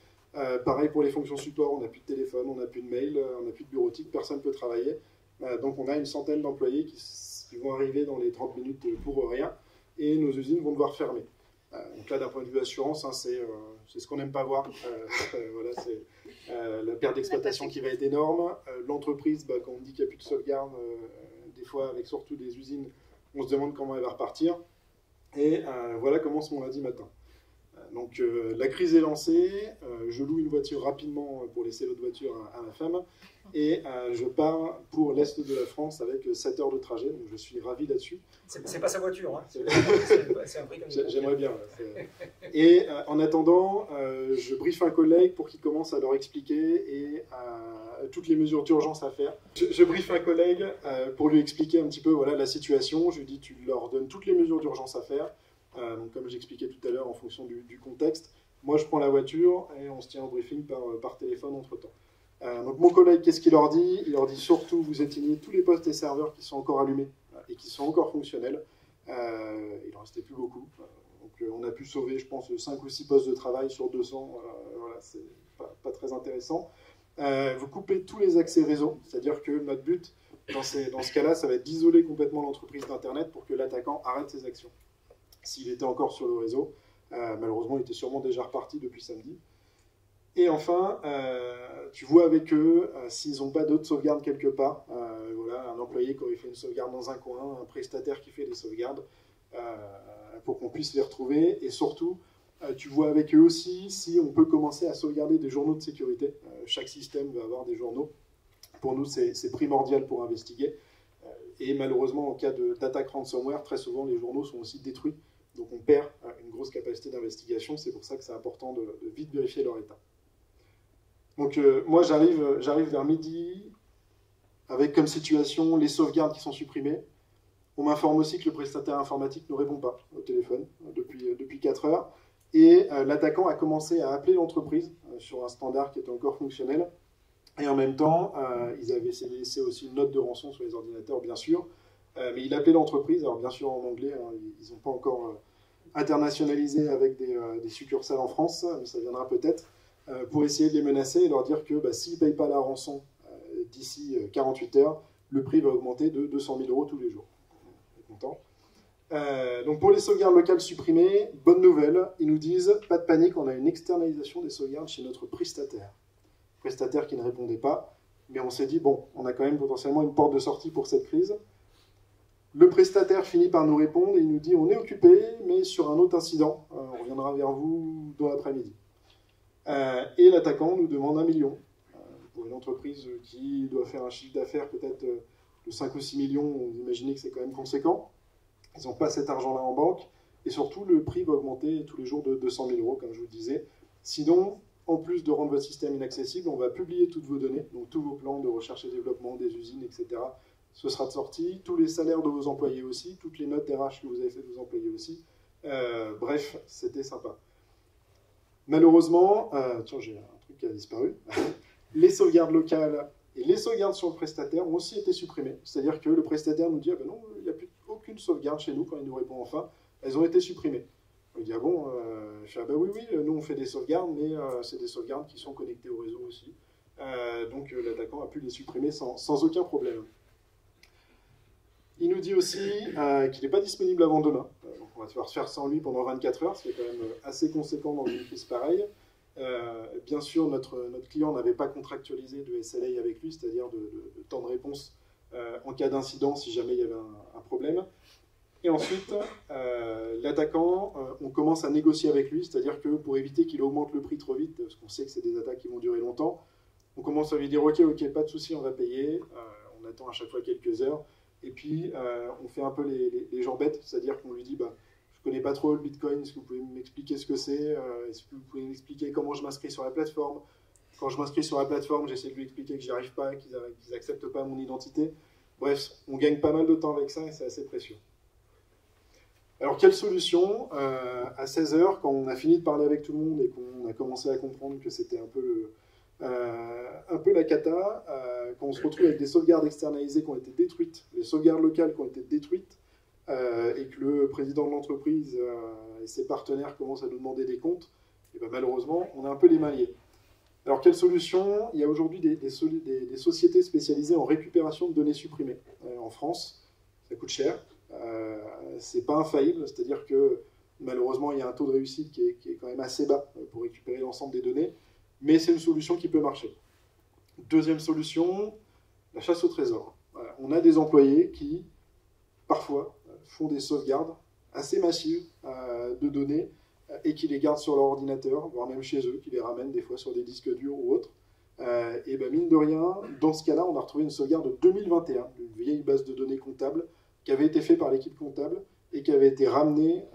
Pareil pour les fonctions support, on n'a plus de téléphone, on n'a plus de mail, on n'a plus de bureautique, personne ne peut travailler. Donc on a une centaine d'employés qui vont arriver dans les 30 minutes pour rien, et nos usines vont devoir fermer. Donc là, d'un point de vue assurance, c'est ce qu'on n'aime pas voir. Voilà, c'est la perte d'exploitation qui va être énorme. L'entreprise, quand on dit qu'il n'y a plus de sauvegarde, des fois, avec surtout des usines, on se demande comment elle va repartir. Et voilà commence mon lundi matin. Donc la crise est lancée, je loue une voiture rapidement pour laisser l'autre voiture à ma femme, et je pars pour l'Est de la France avec 7 heures de trajet, donc je suis ravi là-dessus. C'est pas sa voiture, hein. C'est un prix comme j'aimerais bien. Et en attendant, je briefe un collègue pour qu'il commence à leur expliquer toutes les mesures d'urgence à faire. Je briefe un collègue pour lui expliquer un petit peu la situation. Je lui dis, tu leur donnes toutes les mesures d'urgence à faire. Donc, comme j'expliquais tout à l'heure en fonction du contexte, moi je prends la voiture et on se tient au briefing par téléphone entre-temps. Donc mon collègue, qu'est-ce qu'il leur dit? Il leur dit surtout, vous éteignez tous les postes et serveurs qui sont encore allumés et qui sont encore fonctionnels. Il n'en restait plus beaucoup. Donc on a pu sauver, je pense, 5 ou 6 postes de travail sur 200. Voilà, c'est pas très intéressant. Vous coupez tous les accès réseau, c'est-à-dire que notre but, dans ce cas-là, ça va être d'isoler complètement l'entreprise d'Internet pour que l'attaquant arrête ses actions. S'il était encore sur le réseau, malheureusement, il était sûrement déjà reparti depuis samedi. Et enfin, tu vois avec eux, s'ils n'ont pas d'autres sauvegardes quelque part, voilà, un employé qui aurait fait une sauvegarde dans un coin, un prestataire qui fait des sauvegardes, pour qu'on puisse les retrouver. Et surtout, tu vois avec eux aussi si on peut commencer à sauvegarder des journaux de sécurité. Chaque système va avoir des journaux. Pour nous, c'est primordial pour investiguer. Et malheureusement, en cas d'attaque ransomware, très souvent, les journaux sont aussi détruits. Donc on perd une grosse capacité d'investigation. C'est pour ça que c'est important de vite vérifier leur état. Donc moi, j'arrive vers midi avec comme situation les sauvegardes qui sont supprimées. On m'informe aussi que le prestataire informatique ne répond pas au téléphone depuis 4 heures. Et l'attaquant a commencé à appeler l'entreprise sur un standard qui était encore fonctionnel. Et en même temps, ils avaient laissé aussi une note de rançon sur les ordinateurs, bien sûr. Mais il appelait l'entreprise, alors bien sûr en anglais, ils n'ont pas encore internationalisé avec des succursales en France, mais ça viendra peut-être, pour essayer de les menacer et leur dire que s'ils ne payent pas la rançon d'ici 48 heures, le prix va augmenter de 200 000 € tous les jours. On est content. Donc pour les sauvegardes locales supprimées, bonne nouvelle, ils nous disent, pas de panique, on a une externalisation des sauvegardes chez notre prestataire. Prestataire qui ne répondait pas, mais on s'est dit, bon, on a quand même potentiellement une porte de sortie pour cette crise. Le prestataire finit par nous répondre et il nous dit on est occupé, mais sur un autre incident, on reviendra vers vous dans l'après-midi. Et l'attaquant nous demande 1 million. Pour une entreprise qui doit faire un chiffre d'affaires peut-être de 5 ou 6 millions, vous imaginez que c'est quand même conséquent. Ils n'ont pas cet argent-là en banque. Et surtout, le prix va augmenter tous les jours de 200 000 €, comme je vous le disais. Sinon, en plus de rendre votre système inaccessible, on va publier toutes vos données, donc tous vos plans de recherche et développement des usines, etc. Ce sera sorti, tous les salaires de vos employés aussi, toutes les notes RH que vous avez fait de vos employés aussi. Bref, c'était sympa. Malheureusement, tiens, j'ai un truc qui a disparu. Les sauvegardes locales et les sauvegardes sur le prestataire ont aussi été supprimées. C'est-à-dire que le prestataire nous dit ah ben non, il n'y a plus aucune sauvegarde chez nous quand il nous répond enfin. Elles ont été supprimées. On lui dit ah bon, je fais ah ben oui, nous on fait des sauvegardes, mais c'est des sauvegardes qui sont connectées au réseau aussi. Donc l'attaquant a pu les supprimer sans aucun problème. Il nous dit aussi qu'il n'est pas disponible avant demain. Donc on va devoir faire sans lui pendant 24 heures, ce qui est quand même assez conséquent dans une crise pareille. Bien sûr, notre client n'avait pas contractualisé de SLA avec lui, c'est-à-dire de temps de réponse en cas d'incident si jamais il y avait un problème. Et ensuite, l'attaquant, on commence à négocier avec lui, c'est-à-dire que pour éviter qu'il augmente le prix trop vite, parce qu'on sait que c'est des attaques qui vont durer longtemps, on commence à lui dire ok, pas de souci, on va payer, on attend à chaque fois quelques heures, et puis on fait un peu les gens bêtes, c'est-à-dire qu'on lui dit bah, je connais pas trop le Bitcoin, est-ce que vous pouvez m'expliquer ce que c'est, est-ce que vous pouvez m'expliquer comment je m'inscris sur la plateforme. Quand je m'inscris sur la plateforme, j'essaie de lui expliquer que j'y arrive pas, qu'ils n'acceptent pas mon identité. Bref, on gagne pas mal de temps avec ça et c'est assez précieux. Alors, quelle solution à 16h, quand on a fini de parler avec tout le monde et qu'on a commencé à comprendre que c'était un peu la cata, quand on se retrouve avec des sauvegardes externalisées qui ont été détruites, des sauvegardes locales qui ont été détruites, et que le président de l'entreprise et ses partenaires commencent à nous demander des comptes, et ben malheureusement, on a un peu les mains liées. Alors, quelle solution? Il y a aujourd'hui des sociétés spécialisées en récupération de données supprimées en France. Ça coûte cher. C'est pas infaillible, c'est-à-dire que malheureusement il y a un taux de réussite qui est quand même assez bas pour récupérer l'ensemble des données, mais c'est une solution qui peut marcher. Deuxième solution, la chasse au trésor. Voilà. On a des employés qui, parfois, font des sauvegardes assez massives de données et qui les gardent sur leur ordinateur, voire même chez eux, qui les ramènent des fois sur des disques durs ou autres. Et ben mine de rien, dans ce cas-là, on a retrouvé une sauvegarde de 2021, une vieille base de données comptable, qui avait été fait par l'équipe comptable et qui avait été ramené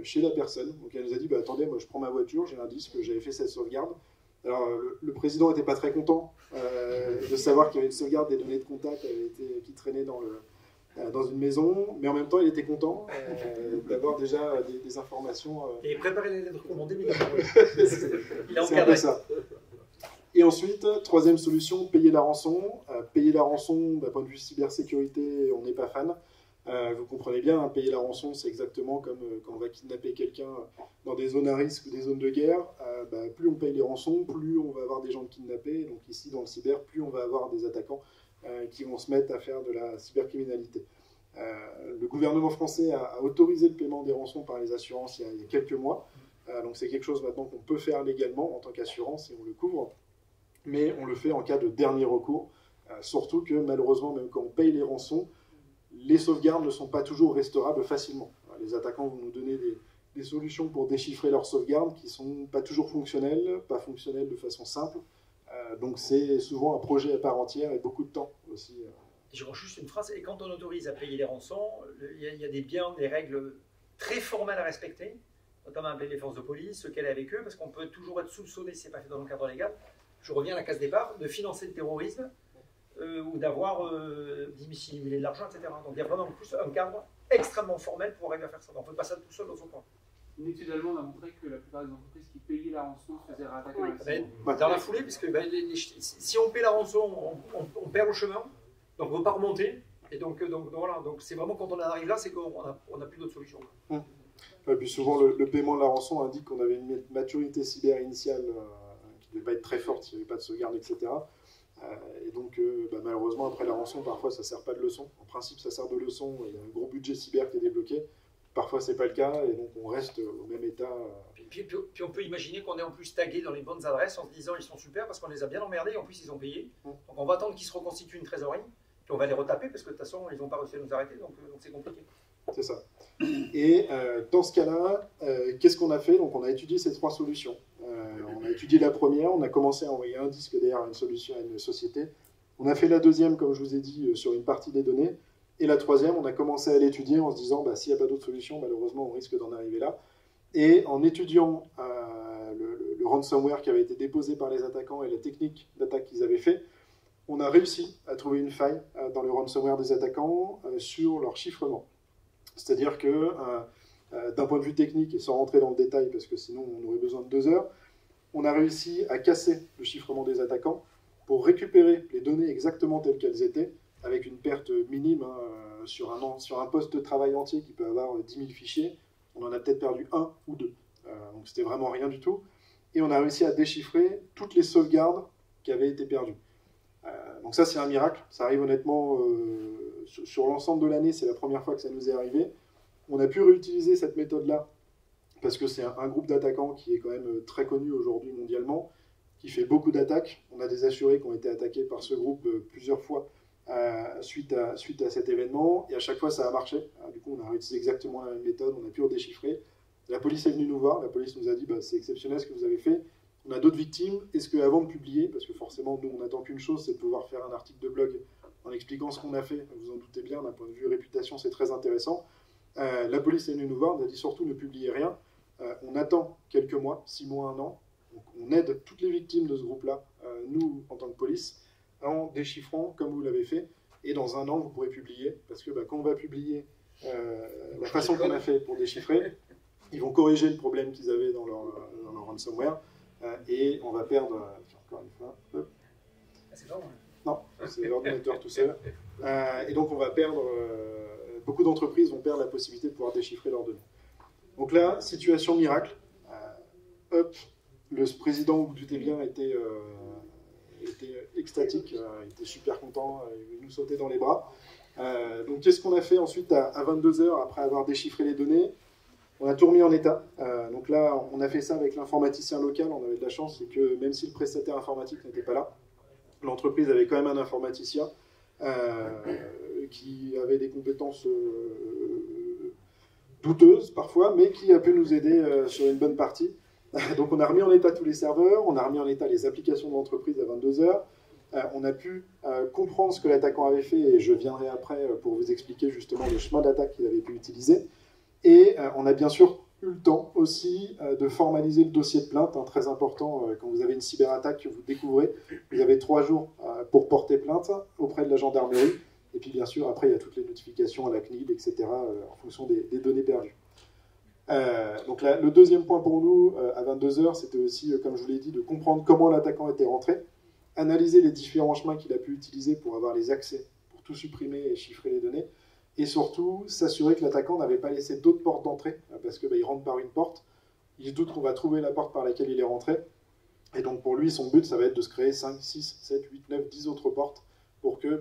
chez la personne. Donc elle nous a dit bah, attendez, moi je prends ma voiture, j'ai un disque, j'avais fait cette sauvegarde. Alors le président n'était pas très content de savoir qu'il y avait une sauvegarde des données de contact qui traînaient dans une maison, mais en même temps il était content d'avoir déjà des informations. Et préparer les lettres recommandées, mais il a c'est un peu ça. Et ensuite, troisième solution, payer la rançon. Payer la rançon, d'un point de vue cybersécurité, on n'est pas fan. Vous comprenez bien, hein, payer la rançon, c'est exactement comme quand on va kidnapper quelqu'un dans des zones à risque ou des zones de guerre. Plus on paye les rançons, plus on va avoir des gens kidnappés. Donc ici, dans le cyber, plus on va avoir des attaquants qui vont se mettre à faire de la cybercriminalité. Le gouvernement français a autorisé le paiement des rançons par les assurances il y a quelques mois. Donc c'est quelque chose maintenant qu'on peut faire légalement en tant qu'assurance et on le couvre. Mais on le fait en cas de dernier recours. Surtout que malheureusement, même quand on paye les rançons, les sauvegardes ne sont pas toujours restaurables facilement. Les attaquants vont nous donner des solutions pour déchiffrer leurs sauvegardes qui ne sont pas toujours fonctionnelles, pas fonctionnelles de façon simple. Donc c'est souvent un projet à part entière et beaucoup de temps aussi. Je range juste une phrase, et quand on autorise à payer les rançons, il y a des règles très formelles à respecter, notamment avec les forces de police, ce qu'elle est avec eux, parce qu'on peut toujours être soupçonné, si ce n'est pas fait dans le cadre légal, je reviens à la case départ, de financer le terrorisme ou d'avoir dissimulé de l'argent, etc. Donc il y a vraiment en plus un cadre extrêmement formel pour arriver à faire ça. Donc on ne peut pas ça tout seul dans son coin. Une étude allemande a montré que la plupart des entreprises qui payaient la rançon se faisaient rattaquer. Dans la foulée, puisque si on paie la rançon, on perd le chemin, donc on ne peut pas remonter. Et donc voilà, donc c'est vraiment quand on arrive là, c'est qu'on n'a plus d'autre solution. Et puis souvent le paiement de la rançon indique qu'on avait une maturité cyber initiale qui ne devait pas être très forte s'il n'y avait pas de sauvegarde, etc. Et donc malheureusement après la rançon, parfois ça ne sert pas de leçon. En principe ça sert de leçon, il y a un gros budget cyber qui est débloqué. Parfois c'est pas le cas et donc on reste au même état. Puis on peut imaginer qu'on est en plus tagué dans les bonnes adresses en se disant ils sont super parce qu'on les a bien emmerdés et en plus ils ont payé. Donc on va attendre qu'ils se reconstituent une trésorerie. Puis on va les retaper parce que de toute façon, ils n'ont pas réussi à nous arrêter, donc c'est compliqué. C'est ça. Et dans ce cas-là, qu'est-ce qu'on a fait? Donc on a étudié ces 3 solutions. On a étudié la première, on a commencé à envoyer un disque derrière une solution à une société. On a fait la deuxième, comme je vous ai dit, sur une partie des données. Et la troisième, on a commencé à l'étudier en se disant, bah, s'il n'y a pas d'autre solution, malheureusement, on risque d'en arriver là. Et en étudiant le ransomware qui avait été déposé par les attaquants et la technique d'attaque qu'ils avaient fait, on a réussi à trouver une faille dans le ransomware des attaquants sur leur chiffrement. C'est-à-dire que, d'un point de vue technique, et sans rentrer dans le détail, parce que sinon on aurait besoin de 2 heures, on a réussi à casser le chiffrement des attaquants pour récupérer les données exactement telles qu'elles étaient, avec une perte minime sur un poste de travail entier qui peut avoir 10 000 fichiers. On en a peut-être perdu 1 ou 2. Donc c'était vraiment rien du tout. Et on a réussi à déchiffrer toutes les sauvegardes qui avaient été perdues. Donc ça, c'est un miracle. Ça arrive honnêtement sur l'ensemble de l'année. C'est la première fois que ça nous est arrivé. On a pu réutiliser cette méthode-là parce que c'est un groupe d'attaquants qui est quand même très connu aujourd'hui mondialement, qui fait beaucoup d'attaques. On a des assurés qui ont été attaqués par ce groupe plusieurs fois suite à cet événement. Et à chaque fois, ça a marché. Du coup, on a réutilisé exactement la même méthode. On a pu redéchiffrer. La police est venue nous voir. La police nous a dit bah, c'est exceptionnel ce que vous avez fait. On a d'autres victimes. Est-ce qu'avant de publier, parce que forcément, nous, on n'attend qu'une chose, c'est de pouvoir faire un article de blog en expliquant ce qu'on a fait. Vous en doutez bien, d'un point de vue réputation, c'est très intéressant. La police est venue nous voir. On a dit surtout ne publiez rien. On attend quelques mois, 6 mois, 1 an. Donc, on aide toutes les victimes de ce groupe-là, nous, en tant que police, en déchiffrant comme vous l'avez fait. Et dans 1 an, vous pourrez publier. Parce que quand on va publier la façon qu'on a fait pour déchiffrer, ils vont corriger le problème qu'ils avaient dans leur ransomware. Et on va perdre, encore une fois, C'est long, hein. Non, c'est l'ordinateur tout seul. Et donc on va perdre, beaucoup d'entreprises vont perdre la possibilité de pouvoir déchiffrer leurs données. Donc là, situation miracle. Hop, le président, vous vous doutez bien, était extatique, il était super content, il nous sautait dans les bras. Donc qu'est-ce qu'on a fait ensuite à 22 heures après avoir déchiffré les données? On a tout remis en état. Donc là, on a fait ça avec l'informaticien local. On avait de la chance, c'est que même si le prestataire informatique n'était pas là, l'entreprise avait quand même un informaticien qui avait des compétences douteuses parfois, mais qui a pu nous aider sur une bonne partie. Donc on a remis en état tous les serveurs, on a remis en état les applications de l'entreprise à 22 heures. On a pu comprendre ce que l'attaquant avait fait, et je viendrai après pour vous expliquer justement le chemin d'attaque qu'il avait pu utiliser. Et on a bien sûr eu le temps aussi de formaliser le dossier de plainte, très important quand vous avez une cyberattaque que vous découvrez. Vous avez 3 jours pour porter plainte auprès de la gendarmerie. Et puis bien sûr, après, il y a toutes les notifications à la CNIL, etc., en fonction des données perdues. Donc là, le deuxième point pour nous, à 22 heures, c'était aussi, comme je vous l'ai dit, de comprendre comment l'attaquant était rentré, analyser les différents chemins qu'il a pu utiliser pour avoir les accès, pour tout supprimer et chiffrer les données, et surtout s'assurer que l'attaquant n'avait pas laissé d'autres portes d'entrée, parce qu'il rentre par une porte, il se doute qu'on va trouver la porte par laquelle il est rentré, et donc pour lui, son but, ça va être de se créer 5, 6, 7, 8, 9, 10 autres portes, pour que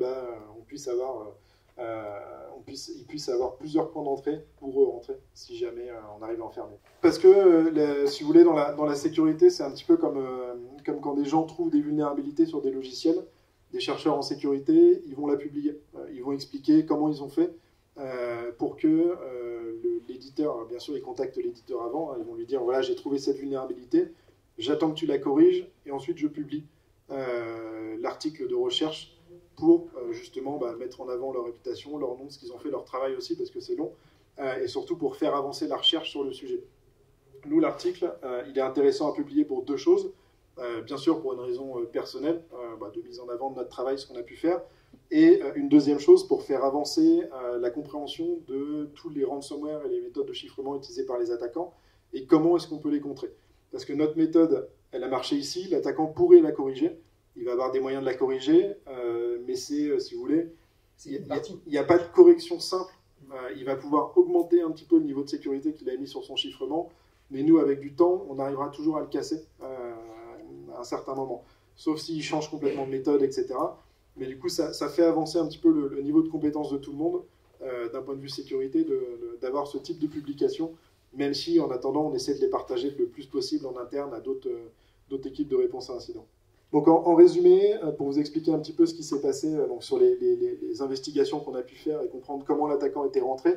on puisse avoir, il puisse avoir plusieurs points d'entrée pour rentrer, si jamais on arrive à enfermer. Parce que, si vous voulez, dans la sécurité, c'est un petit peu comme quand des gens trouvent des vulnérabilités sur des logiciels, des chercheurs en sécurité, ils vont la publier, ils vont expliquer comment ils ont fait, pour que l'éditeur, bien sûr, ils contactent l'éditeur avant, ils vont lui dire, voilà, j'ai trouvé cette vulnérabilité, j'attends que tu la corriges, et ensuite je publie l'article de recherche pour justement mettre en avant leur réputation, leur nom, ce qu'ils ont fait, leur travail aussi, parce que c'est long, et surtout pour faire avancer la recherche sur le sujet. Nous, l'article, il est intéressant à publier pour 2 choses. Bien sûr, pour une raison personnelle, de mise en avant de notre travail, ce qu'on a pu faire, et une deuxième chose, pour faire avancer la compréhension de tous les ransomware et les méthodes de chiffrement utilisées par les attaquants, et comment est-ce qu'on peut les contrer. Parce que notre méthode, elle a marché ici, l'attaquant pourrait la corriger, il va avoir des moyens de la corriger, mais c'est, si vous voulez, il n'y a pas de correction simple. Il va pouvoir augmenter un petit peu le niveau de sécurité qu'il a mis sur son chiffrement, mais nous, avec du temps, on arrivera toujours à le casser à un certain moment. Sauf s'il change complètement de méthode, etc. Mais du coup, ça fait avancer un petit peu le niveau de compétence de tout le monde, d'un point de vue sécurité, d'avoir ce type de publication, même si, en attendant, on essaie de les partager le plus possible en interne à d'autres équipes de réponse à incidents. Donc en résumé, pour vous expliquer un petit peu ce qui s'est passé donc sur les investigations qu'on a pu faire et comprendre comment l'attaquant était rentré,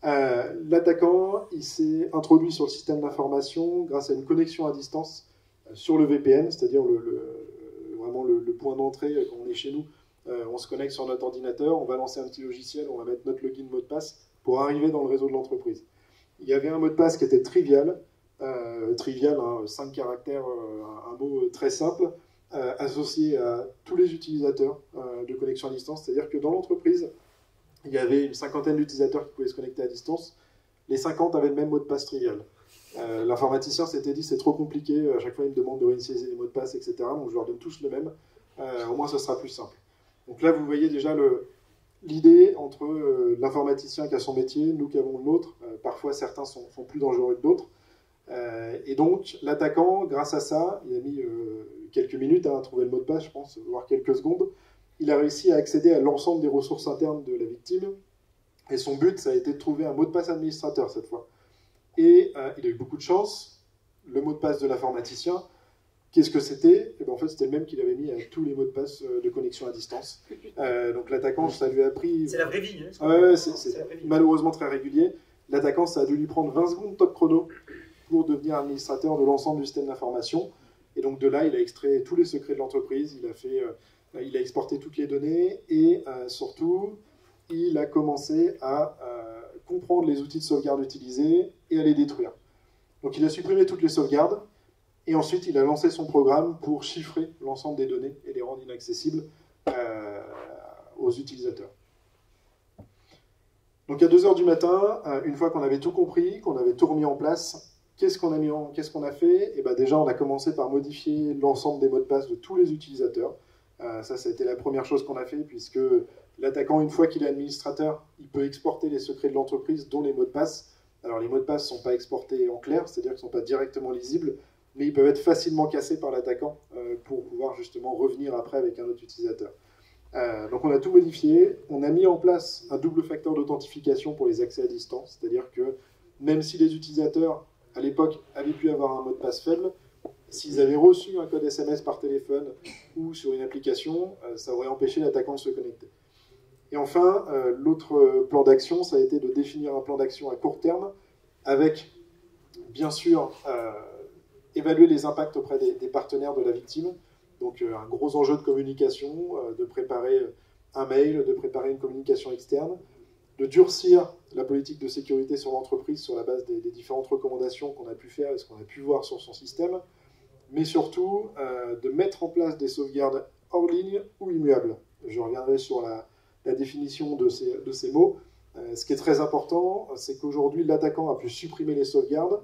l'attaquant il s'est introduit sur le système d'information grâce à une connexion à distance sur le VPN, c'est-à-dire vraiment le point d'entrée quand on est chez nous. On se connecte sur notre ordinateur, on va lancer un petit logiciel, on va mettre notre login mot de passe pour arriver dans le réseau de l'entreprise. Il y avait un mot de passe qui était trivial, 5 caractères, un mot très simple, associé à tous les utilisateurs de connexion à distance. C'est-à-dire que dans l'entreprise, il y avait une cinquantaine d'utilisateurs qui pouvaient se connecter à distance. Les 50 avaient le même mot de passe trivial. L'informaticien s'était dit c'est trop compliqué, à chaque fois ils me demandent de réinitialiser les mots de passe, etc. Donc je leur donne tous le même, au moins ça sera plus simple. Donc là vous voyez déjà l'idée entre l'informaticien qui a son métier, nous qui avons le nôtre. Parfois certains sont plus dangereux que d'autres. Et donc l'attaquant, grâce à ça, il a mis quelques minutes à trouver le mot de passe, je pense, voire quelques secondes. Il a réussi à accéder à l'ensemble des ressources internes de la victime. Et son but, ça a été de trouver un mot de passe administrateur cette fois. Et il a eu beaucoup de chance. Le mot de passe de l'informaticien, qu'est-ce que c'était? En fait, c'était le même qu'il avait mis à tous les mots de passe de connexion à distance. Donc l'attaquant, ça lui a pris... C'est la vraie vie. C'est malheureusement très régulier. L'attaquant, ça a dû lui prendre 20 secondes top chrono pour devenir administrateur de l'ensemble du système d'information. Et donc de là, il a extrait tous les secrets de l'entreprise, il a exporté toutes les données et surtout, il a commencé à comprendre les outils de sauvegarde utilisés et à les détruire. Donc il a supprimé toutes les sauvegardes et ensuite il a lancé son programme pour chiffrer l'ensemble des données et les rendre inaccessibles aux utilisateurs. Donc à 2 h du matin, une fois qu'on avait tout compris, qu'on avait tout remis en place, qu'est-ce qu'on a fait? Et déjà, on a commencé par modifier l'ensemble des mots de passe de tous les utilisateurs. Ça a été la première chose qu'on a fait, puisque l'attaquant, une fois qu'il est administrateur, il peut exporter les secrets de l'entreprise, dont les mots de passe. Alors, les mots de passe ne sont pas exportés en clair, c'est-à-dire qu'ils ne sont pas directement lisibles, mais ils peuvent être facilement cassés par l'attaquant pour pouvoir justement revenir après avec un autre utilisateur. Donc, on a tout modifié. On a mis en place un double facteur d'authentification pour les accès à distance, c'est-à-dire que même si les utilisateurs à l'époque, avaient pu avoir un mot de passe faible, s'ils avaient reçu un code SMS par téléphone ou sur une application, ça aurait empêché l'attaquant de se connecter. Et enfin, l'autre plan d'action, ça a été de définir un plan d'action à court terme avec, bien sûr, évaluer les impacts auprès des partenaires de la victime. Donc un gros enjeu de communication, de préparer un mail, de préparer une communication externe, de durcir la politique de sécurité sur l'entreprise sur la base des différentes recommandations qu'on a pu faire et ce qu'on a pu voir sur son système, mais surtout de mettre en place des sauvegardes hors ligne ou immuables. Je reviendrai sur la définition de ces mots. Ce qui est très important, c'est qu'aujourd'hui, l'attaquant a pu supprimer les sauvegardes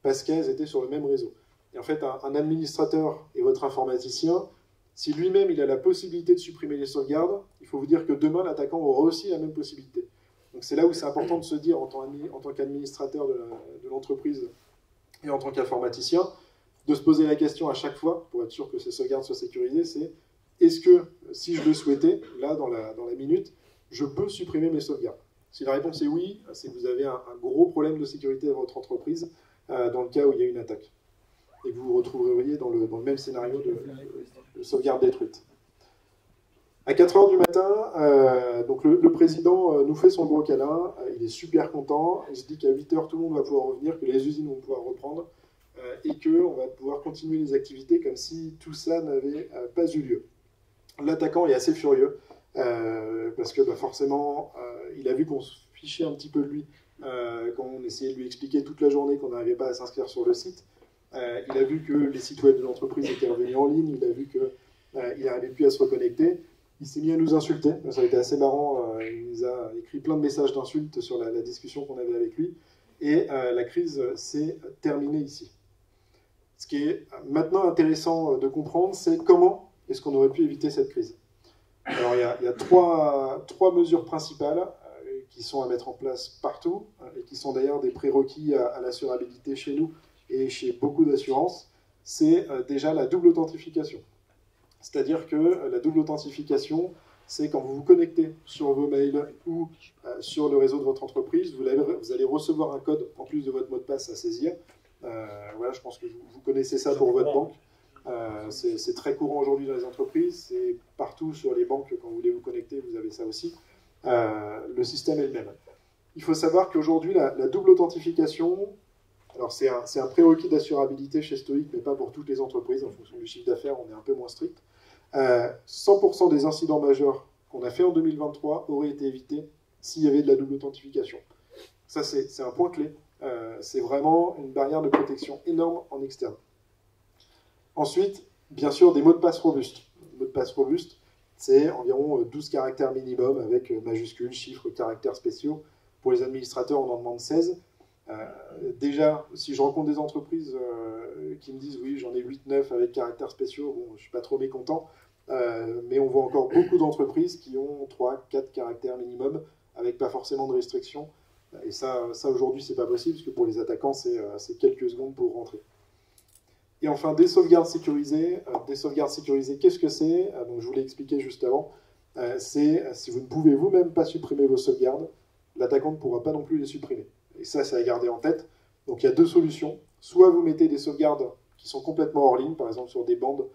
parce qu'elles étaient sur le même réseau. Et en fait, un administrateur et votre informaticien, si lui-même il a la possibilité de supprimer les sauvegardes, il faut vous dire que demain, l'attaquant aura aussi la même possibilité. Donc c'est là où c'est important de se dire, en tant qu'administrateur de l'entreprise et en tant qu'informaticien, de se poser la question à chaque fois, pour être sûr que ces sauvegardes soient sécurisées, c'est est-ce que, si je le souhaitais, là, dans la minute, je peux supprimer mes sauvegardes? Si la réponse est oui, c'est que vous avez un gros problème de sécurité dans votre entreprise, dans le cas où il y a une attaque. Et que vous vous retrouveriez dans le même scénario de sauvegarde détruite. À 4 h du matin, donc le président nous fait son gros câlin, il est super content, il se dit qu'à 8 h tout le monde va pouvoir revenir, que les usines vont pouvoir reprendre, et qu'on va pouvoir continuer les activités comme si tout ça n'avait pas eu lieu. L'attaquant est assez furieux, parce que forcément, il a vu qu'on se fichait un petit peu de lui, quand on essayait de lui expliquer toute la journée qu'on n'arrivait pas à s'inscrire sur le site. Il a vu que les sites web de l'entreprise étaient revenus en ligne, il a vu qu'il n'arrivait plus à se reconnecter. Il s'est mis à nous insulter, ça a été assez marrant, il nous a écrit plein de messages d'insultes sur la discussion qu'on avait avec lui, et la crise s'est terminée ici. Ce qui est maintenant intéressant de comprendre, c'est comment est-ce qu'on aurait pu éviter cette crise. Alors il y a trois mesures principales qui sont à mettre en place partout, et qui sont d'ailleurs des prérequis à l'assurabilité chez nous et chez beaucoup d'assurances. C'est déjà la double authentification. C'est-à-dire que la double authentification, c'est quand vous vous connectez sur vos mails ou sur le réseau de votre entreprise, vous allez recevoir un code en plus de votre mot de passe à saisir. Voilà, je pense que vous connaissez ça pour votre banque. C'est très courant aujourd'hui dans les entreprises, c'est partout sur les banques, quand vous voulez vous connecter, vous avez ça aussi. Le système est le même. Il faut savoir qu'aujourd'hui, la double authentification, alors c'est un prérequis d'assurabilité chez Stoic, mais pas pour toutes les entreprises. En fonction du chiffre d'affaires, on est un peu moins strict. 100% des incidents majeurs qu'on a fait en 2023 auraient été évités s'il y avait de la double authentification. Ça, c'est un point clé. C'est vraiment une barrière de protection énorme en externe. Ensuite, bien sûr, des mots de passe robustes. Les mots de passe robustes, c'est environ 12 caractères minimum avec majuscules, chiffres, caractères spéciaux. Pour les administrateurs, on en demande 16. Déjà, si je rencontre des entreprises qui me disent « oui, j'en ai 8-9 avec caractères spéciaux », bon, je ne suis pas trop mécontent, mais on voit encore beaucoup d'entreprises qui ont 3-4 caractères minimum avec pas forcément de restrictions. Et ça aujourd'hui, c'est pas possible, parce que pour les attaquants, c'est quelques secondes pour rentrer. Et enfin, des sauvegardes sécurisées. Des sauvegardes sécurisées, qu'est-ce que c'est? Donc, je vous l'ai expliqué juste avant. C'est si vous ne pouvez vous-même pas supprimer vos sauvegardes, l'attaquant ne pourra pas non plus les supprimer. Et ça, c'est à garder en tête. Donc, il y a deux solutions. Soit vous mettez des sauvegardes qui sont complètement hors ligne, par exemple sur des bandes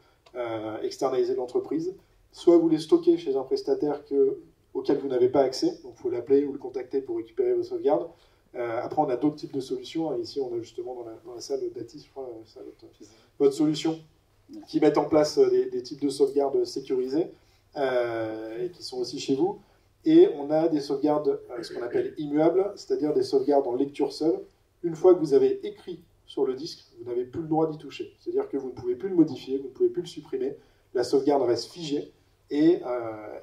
externalisées de l'entreprise, soit vous les stockez chez un prestataire auquel vous n'avez pas accès, donc il faut l'appeler ou le contacter pour récupérer vos sauvegardes. Après, on a d'autres types de solutions. Ici, on a justement dans la salle Baptiste, je crois, votre solution qui met en place des types de sauvegardes sécurisées et qui sont aussi chez vous. Et on a des sauvegardes, ce qu'on appelle immuables, c'est-à-dire des sauvegardes en lecture seule. Une fois que vous avez écrit sur le disque, vous n'avez plus le droit d'y toucher. C'est-à-dire que vous ne pouvez plus le modifier, vous ne pouvez plus le supprimer. La sauvegarde reste figée et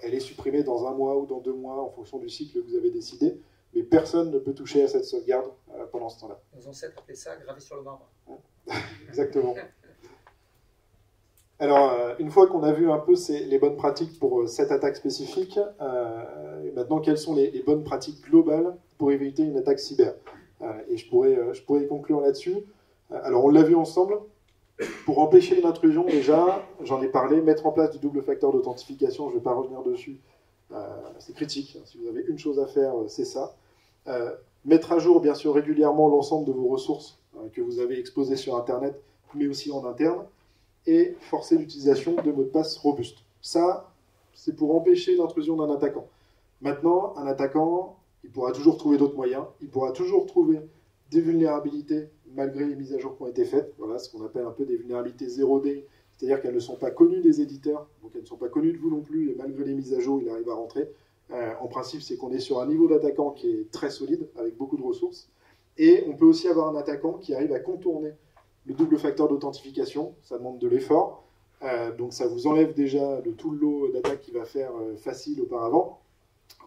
elle est supprimée dans 1 mois ou dans 2 mois en fonction du cycle que vous avez décidé. Mais personne ne peut toucher à cette sauvegarde pendant ce temps-là. Nos ancêtres appelaient ça gravé sur le marbre. Exactement. Alors, une fois qu'on a vu un peu les bonnes pratiques pour cette attaque spécifique, maintenant, quelles sont les bonnes pratiques globales pour éviter une attaque cyber? Et je pourrais conclure là-dessus. Alors, on l'a vu ensemble. Pour empêcher une intrusion, déjà, j'en ai parlé, mettre en place du double facteur d'authentification, je ne vais pas revenir dessus, c'est critique. Si vous avez une chose à faire, c'est ça. Mettre à jour, bien sûr, régulièrement l'ensemble de vos ressources que vous avez exposées sur Internet, mais aussi en interne, et forcer l'utilisation de mots de passe robustes. Ça, c'est pour empêcher l'intrusion d'un attaquant. Maintenant, un attaquant, il pourra toujours trouver d'autres moyens, il pourra toujours trouver des vulnérabilités malgré les mises à jour qui ont été faites. Voilà ce qu'on appelle un peu des vulnérabilités 0D, c'est-à-dire qu'elles ne sont pas connues des éditeurs, donc elles ne sont pas connues de vous non plus, et malgré les mises à jour, il arrive à rentrer. En principe, c'est qu'on est sur un niveau d'attaquant qui est très solide, avec beaucoup de ressources. Et on peut aussi avoir un attaquant qui arrive à contourner le double facteur d'authentification. Ça demande de l'effort. Donc ça vous enlève déjà tout le lot d'attaque qu'il va faire facile auparavant,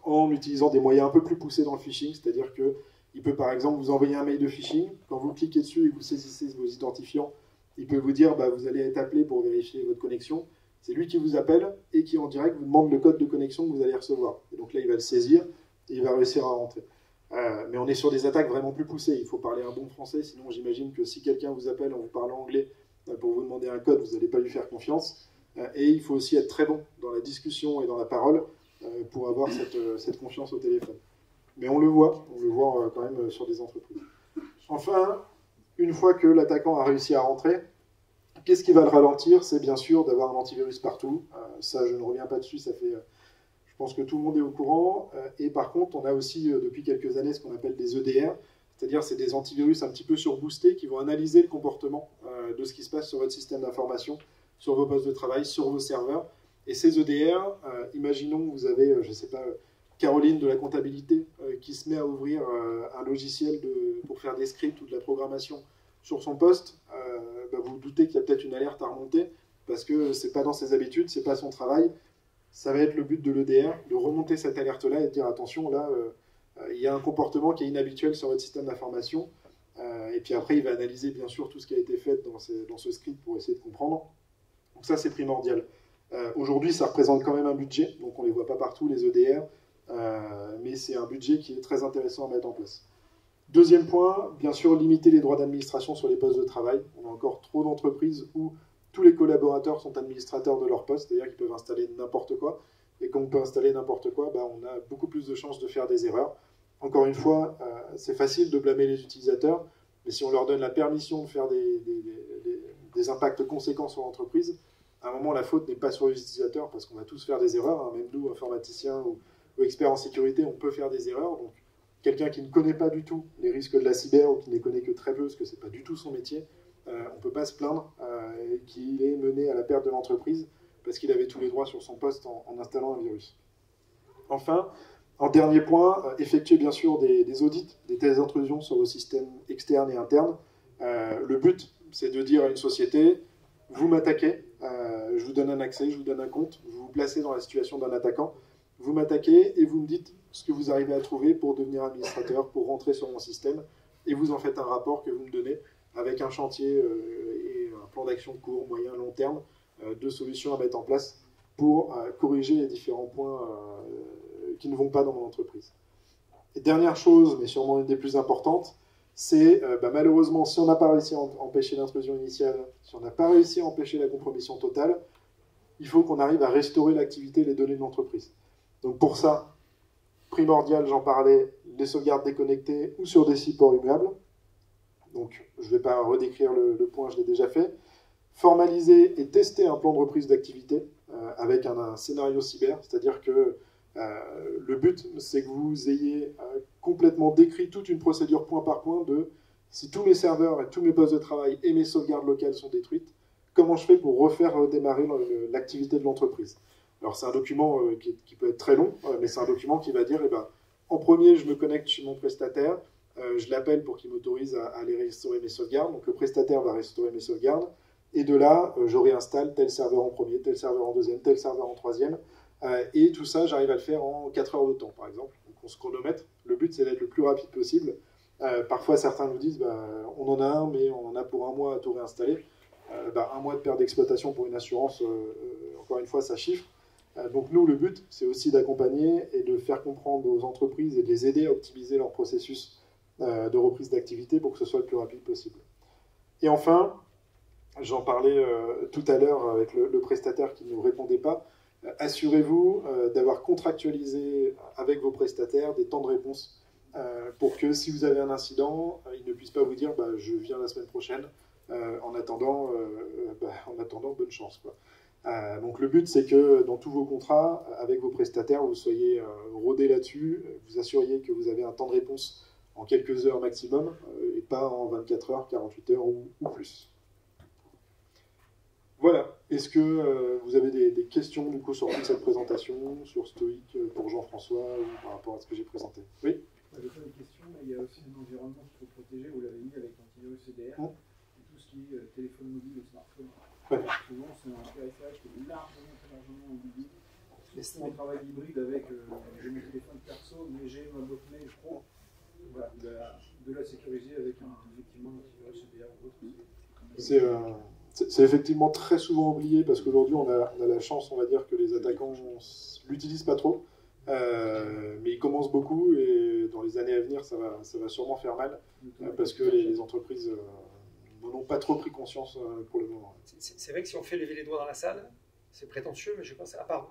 en utilisant des moyens un peu plus poussés dans le phishing, c'est-à-dire qu'il peut par exemple vous envoyer un mail de phishing, quand vous cliquez dessus et vous saisissez vos identifiants, il peut vous dire vous allez être appelé pour vérifier votre connexion. C'est lui qui vous appelle et qui en direct vous demande le code de connexion que vous allez recevoir. Et donc là il va le saisir et il va réussir à rentrer. Mais on est sur des attaques vraiment plus poussées. Il faut parler un bon français, sinon j'imagine que si quelqu'un vous appelle en vous parlant anglais pour vous demander un code, vous n'allez pas lui faire confiance. Et il faut aussi être très bon dans la discussion et dans la parole pour avoir cette confiance au téléphone. Mais on le voit quand même sur des entreprises. Enfin, une fois que l'attaquant a réussi à rentrer, qu'est-ce qui va le ralentir? C'est bien sûr d'avoir un antivirus partout. Ça, je ne reviens pas dessus, ça fait... Je pense que tout le monde est au courant. Et par contre, on a aussi depuis quelques années ce qu'on appelle des EDR, c'est-à-dire c'est des antivirus un petit peu surboostés qui vont analyser le comportement de ce qui se passe sur votre système d'information, sur vos postes de travail, sur vos serveurs. Et ces EDR, imaginons que vous avez, je ne sais pas, Caroline de la comptabilité qui se met à ouvrir un logiciel pour faire des scripts ou de la programmation sur son poste. Vous vous doutez qu'il y a peut-être une alerte à remonter parce que ce n'est pas dans ses habitudes, ce n'est pas son travail. Ça va être le but de l'EDR, de remonter cette alerte-là et de dire attention, là, il y a un comportement qui est inhabituel sur votre système d'information. Et puis après, il va analyser bien sûr tout ce qui a été fait dans ce script pour essayer de comprendre. Donc ça, c'est primordial. Aujourd'hui, ça représente quand même un budget, donc on ne les voit pas partout, les EDR, mais c'est un budget qui est très intéressant à mettre en place. Deuxième point, bien sûr, limiter les droits d'administration sur les postes de travail. On a encore trop d'entreprises où tous les collaborateurs sont administrateurs de leur poste, c'est-à-dire qu'ils peuvent installer n'importe quoi. Et quand on peut installer n'importe quoi, on a beaucoup plus de chances de faire des erreurs. Encore une fois, c'est facile de blâmer les utilisateurs, mais si on leur donne la permission de faire des impacts conséquents sur l'entreprise, à un moment, la faute n'est pas sur les utilisateurs, parce qu'on va tous faire des erreurs, hein, même nous, informaticiens ou experts en sécurité, on peut faire des erreurs. Donc, quelqu'un qui ne connaît pas du tout les risques de la cyber, ou qui ne les connaît que très peu, parce que ce n'est pas du tout son métier, on ne peut pas se plaindre qu'il ait mené à la perte de l'entreprise, parce qu'il avait tous les droits sur son poste en installant un virus. Enfin, en dernier point, effectuer bien sûr des audits, des tests d'intrusion sur vos systèmes externes et internes. Le but, c'est de dire à une société, vous m'attaquez, je vous donne un accès, je vous donne un compte, vous vous placez dans la situation d'un attaquant, vous m'attaquez et vous me dites ce que vous arrivez à trouver pour devenir administrateur, pour rentrer sur mon système, et vous en faites un rapport que vous me donnez avec un chantier et un plan d'action court, moyen, long terme, de solutions à mettre en place pour corriger les différents points qui ne vont pas dans mon entreprise. Et dernière chose, mais sûrement une des plus importantes, c'est malheureusement, si on n'a pas réussi à empêcher l'intrusion initiale, si on n'a pas réussi à empêcher la compromission totale, il faut qu'on arrive à restaurer l'activité et les données de l'entreprise. Donc pour ça, primordial, j'en parlais, les sauvegardes déconnectées ou sur des supports immuables. Donc je ne vais pas redécrire le point, je l'ai déjà fait. Formaliser et tester un plan de reprise d'activité avec un scénario cyber, c'est-à-dire que le but, c'est que vous ayez complètement décrit toute une procédure point par point de si tous mes serveurs et tous mes postes de travail et mes sauvegardes locales sont détruites, comment je fais pour refaire redémarrer l'activité de l'entreprise. Alors c'est un document qui peut être très long, mais c'est un document qui va dire, en premier, je me connecte chez mon prestataire, je l'appelle pour qu'il m'autorise à aller restaurer mes sauvegardes, donc le prestataire va restaurer mes sauvegardes, et de là, je réinstalle tel serveur en premier, tel serveur en deuxième, tel serveur en troisième, et tout ça, j'arrive à le faire en 4 heures de temps, par exemple. Donc on se chronomètre, le but c'est d'être le plus rapide possible. Parfois certains nous disent, on en a un, mais on en a pour un mois à tout réinstaller. Un mois de perte d'exploitation pour une assurance, encore une fois, ça chiffre. Donc nous, le but, c'est aussi d'accompagner et de faire comprendre aux entreprises et de les aider à optimiser leur processus de reprise d'activité pour que ce soit le plus rapide possible. Et enfin, j'en parlais tout à l'heure avec le prestataire qui ne nous répondait pas, assurez-vous d'avoir contractualisé avec vos prestataires des temps de réponse pour que si vous avez un incident, ils ne puissent pas vous dire je viens la semaine prochaine, en attendant, bonne chance, quoi. Donc le but, c'est que dans tous vos contrats, avec vos prestataires, vous soyez rodés là-dessus, vous assuriez que vous avez un temps de réponse en quelques heures maximum, et pas en 24 heures, 48 heures ou plus. Voilà. Est-ce que vous avez des questions du coup sur toute cette présentation, sur Stoic pour Jean-François, ou par rapport à ce que j'ai présenté? Oui. Je n'ai pas de questions, mais il y a aussi un environnement qu'il faut protéger, vous l'avez mis avec l'antivirus CDR, et tout ce qui est téléphone mobile et smartphone. Ouais. Souvent, c'est un périphérique qui est largement oublié. On travaille hybride avec j'ai mon téléphone perso, mais j'ai ma boîte mail pro. Voilà, de la sécuriser avec effectivement un antivirus CDR ou autre. C'est effectivement très souvent oublié parce qu'aujourd'hui on a la chance, on va dire, que les attaquants l'utilisent pas trop, mais ils commencent beaucoup et dans les années à venir ça va sûrement faire mal parce que les entreprises n'en ont pas trop pris conscience pour le moment. C'est vrai que si on fait lever les doigts dans la salle, c'est prétentieux, mais je pense à part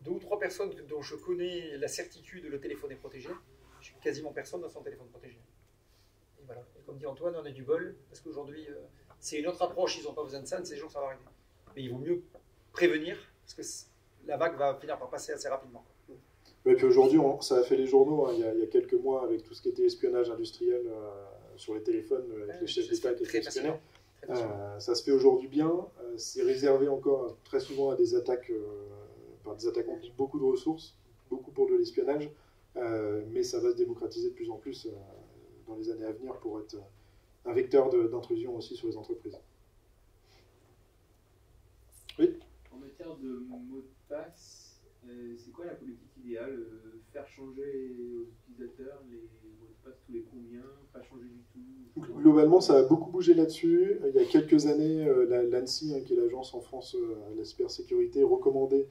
deux ou trois personnes dont je connais la certitude le téléphone est protégé, je suis quasiment personne dans son téléphone protégé. Et voilà. Et comme dit Antoine, on a du bol parce qu'aujourd'hui c'est une autre approche, ils n'ont pas besoin de ça, de ces jours ça va arriver. Mais il vaut mieux prévenir, parce que la vague va finir par passer assez rapidement. Et puis aujourd'hui, ça a fait les journaux, il y a quelques mois, avec tout ce qui était espionnage industriel sur les téléphones, avec les chefs d'État qui étaient espionnés. Ça se fait aujourd'hui bien, c'est réservé encore très souvent à des attaques par des attaquants qui ont beaucoup de ressources, beaucoup pour de l'espionnage, mais ça va se démocratiser de plus en plus dans les années à venir pour être un vecteur d'intrusion aussi sur les entreprises. Oui. En matière de mots de passe, c'est quoi la politique idéale? Faire changer aux utilisateurs les mots de passe tous les combien? Pas changer du tout? Globalement, ça a beaucoup bougé là-dessus. Il y a quelques années, l'ANSSI, qui est l'agence en France de la cybersécurité, recommandait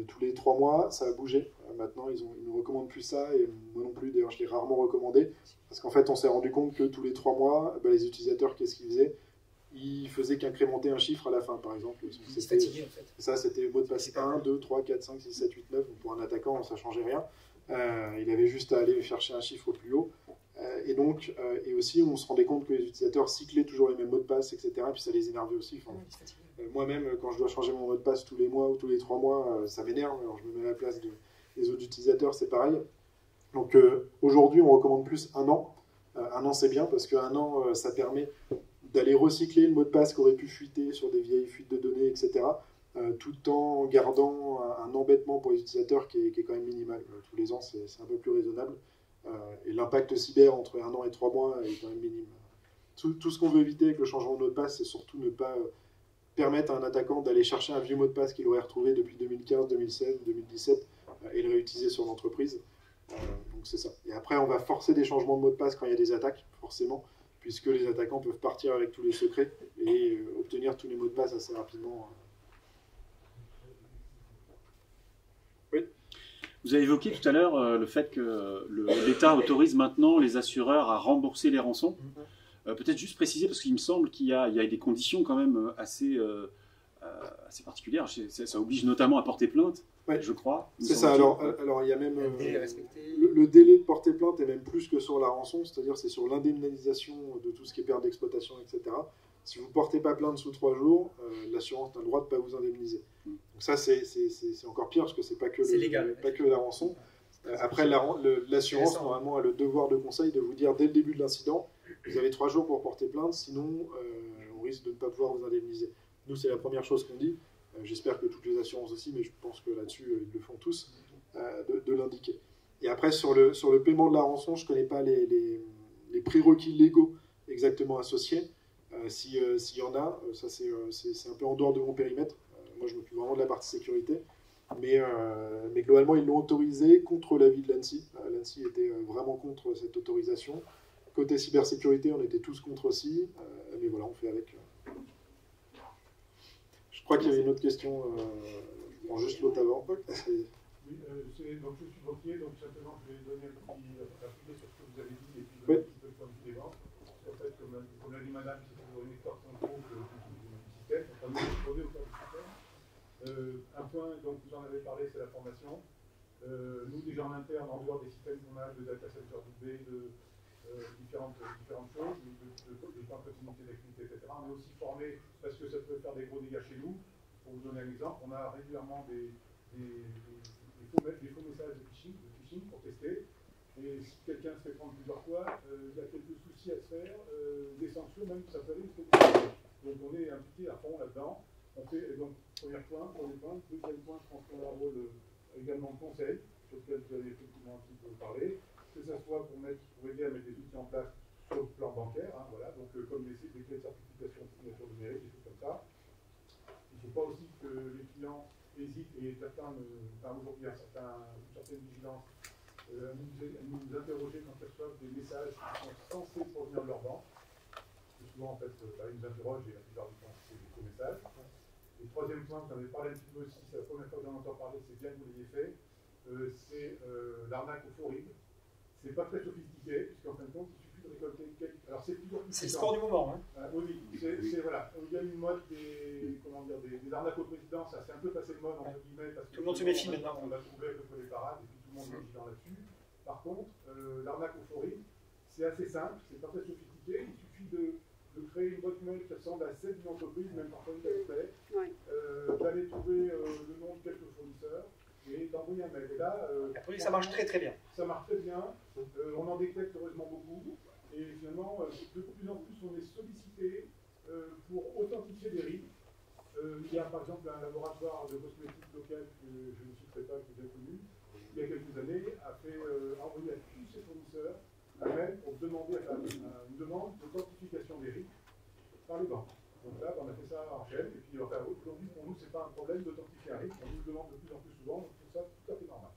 tous les 3 mois. Ça a bougé. Maintenant, ils ne recommandent plus ça, et moi non plus, d'ailleurs, je l'ai rarement recommandé. Parce qu'en fait, on s'est rendu compte que tous les 3 mois, les utilisateurs, qu'est-ce qu'ils faisaient? Ils faisaient qu'incrémenter un chiffre à la fin, par exemple. C'est fatigué, en fait. Ça, c'était mot de passe 1, 2, 3, 4, 5, 6, 7, 8, 9. Pour un attaquant, ça ne changeait rien. Il avait juste à aller chercher un chiffre au plus haut. Et aussi, on se rendait compte que les utilisateurs cyclaient toujours les mêmes mots de passe, etc. Et puis ça les énervait aussi. Enfin, moi-même, quand je dois changer mon mot de passe tous les mois ou tous les 3 mois, ça m'énerve. Alors je me mets à la place des autres utilisateurs, c'est pareil. Donc aujourd'hui, on recommande plus 1 an. 1 an, c'est bien parce qu'un an, ça permet d'aller recycler le mot de passe qui aurait pu fuiter sur des vieilles fuites de données, etc. Tout en gardant un embêtement pour les utilisateurs qui est quand même minimal. Tous les ans, c'est un peu plus raisonnable. Et l'impact cyber entre 1 an et 3 mois est quand même minime. Tout ce qu'on veut éviter avec le changement de mot de passe, c'est surtout ne pas permettre à un attaquant d'aller chercher un vieux mot de passe qu'il aurait retrouvé depuis 2015, 2016, 2017 et le réutiliser sur l'entreprise. Donc c'est ça. Et après, on va forcer des changements de mot de passe quand il y a des attaques, forcément, puisque les attaquants peuvent partir avec tous les secrets et obtenir tous les mots de passe assez rapidement. Oui. Vous avez évoqué tout à l'heure le fait que l'État autorise maintenant les assureurs à rembourser les rançons. Peut-être juste préciser, parce qu'il me semble qu'il y a des conditions quand même assez particulières. Ça oblige notamment à porter plainte, ouais, je crois. C'est ça. Alors, il y a même le délai de porter plainte est même plus que sur la rançon, c'est-à-dire c'est sur l'indemnisation de tout ce qui est perte d'exploitation, etc. Si vous ne portez pas plainte sous 3 jours, l'assurance n'a le droit de ne pas vous indemniser. Donc ça, c'est encore pire, parce que ce n'est pas que la rançon. Après, l'assurance, normalement, a le devoir de conseil de vous dire dès le début de l'incident, vous avez 3 jours pour porter plainte, sinon on risque de ne pas pouvoir vous indemniser. Nous, c'est la première chose qu'on dit. J'espère que toutes les assurances aussi, mais je pense que là-dessus, ils le font tous, de l'indiquer. Et après, sur le paiement de la rançon, je ne connais pas les prérequis légaux exactement associés. S'il y en a, ça c'est un peu en dehors de mon périmètre. Moi, je m'occupe vraiment de la partie sécurité. Mais globalement, ils l'ont autorisé contre l'avis de l'ANSSI. L'ANSSI était vraiment contre cette autorisation. Côté cybersécurité, on était tous contre aussi. Mais voilà, on fait avec. Je crois qu'il y avait une autre question. Je prends juste l'autre avant. Oui, donc je suis banquier, donc simplement je vais donner un petit appuyer sur ce que vous avez dit et puis donner un petit peu de point de vue des banques. En fait, comme l'a dit madame, c'est toujours une histoire sans gros du système, enfin nous exposer au cœur du système. Un point dont vous en avez parlé, c'est la formation. Nous, déjà en interne, en dehors des systèmes qu'on a, de data center doublé, de différentes choses, des plans de continuité d'activité, etc. On est aussi formé parce que ça peut faire des gros dégâts chez nous. Pour vous donner un exemple, on a régulièrement des faux messages de phishing pour tester. Et si quelqu'un se fait prendre plusieurs fois, il y a quelques soucis à se faire, des sanctions, même ça peut aller jusqu'au bout. Donc on est impliqué à fond là-dedans. On fait donc premier point. Deuxième point, je pense qu'on a un rôle également de conseil, sur lequel vous avez effectivement un petit peu parlé, que ce soit pour aider à mettre des outils en place sur le plan bancaire, hein, voilà, donc comme des clés de certification de signature numérique, des choses comme ça. Il ne faut pas aussi que les clients hésitent, et certains, aujourd'hui, une certaine vigilance, nous interroger quand ils reçoivent des messages qui sont censés provenir de leur banque. Parce que souvent, en fait, ils nous interrogent et la plupart du temps, c'est des faux messages. Et troisième point, vous en avez parlé un petit peu aussi, c'est la première fois que j'en entends parler, c'est bien que vous l'ayez fait, c'est l'arnaque au faux RIB. C'est pas très sophistiqué, puisqu'en fin de compte, il suffit de récolter quelques. Alors c'est toujours. C'est le sport du moment, hein. Oui, voilà. Il y a une mode des arnaques au président, ça s'est un peu passé de mode, entre guillemets, parce que tout le monde se méfie maintenant. On a trouvé à peu près les parades, et puis tout le monde est vigilant là-dessus. Par contre, l'arnaque au faux RIB, c'est assez simple, c'est pas très sophistiqué, il suffit de créer une boîte mail qui ressemble à celle d'une entreprise, même parfois une telle d'aller trouver le nom de quelques fournisseurs et d'envoyer un mail. Et là, ça marche très très bien. Ça marche très bien. On en détecte heureusement beaucoup. Et finalement, de plus en plus, on est sollicité pour authentifier des RIB. Il y a par exemple un laboratoire de cosmétiques local que je ne citerai pas, qui est bien connu, il y a quelques années, a envoyé à tous ses fournisseurs un mail pour demander une demande d'authentification des RIB par les banques. Donc là, on a fait ça en chaîne, et puis aujourd'hui, pour nous, ce n'est pas un problème d'authentifier un RIB, on nous le demande de plus en plus souvent, donc tout ça, tout à fait normal.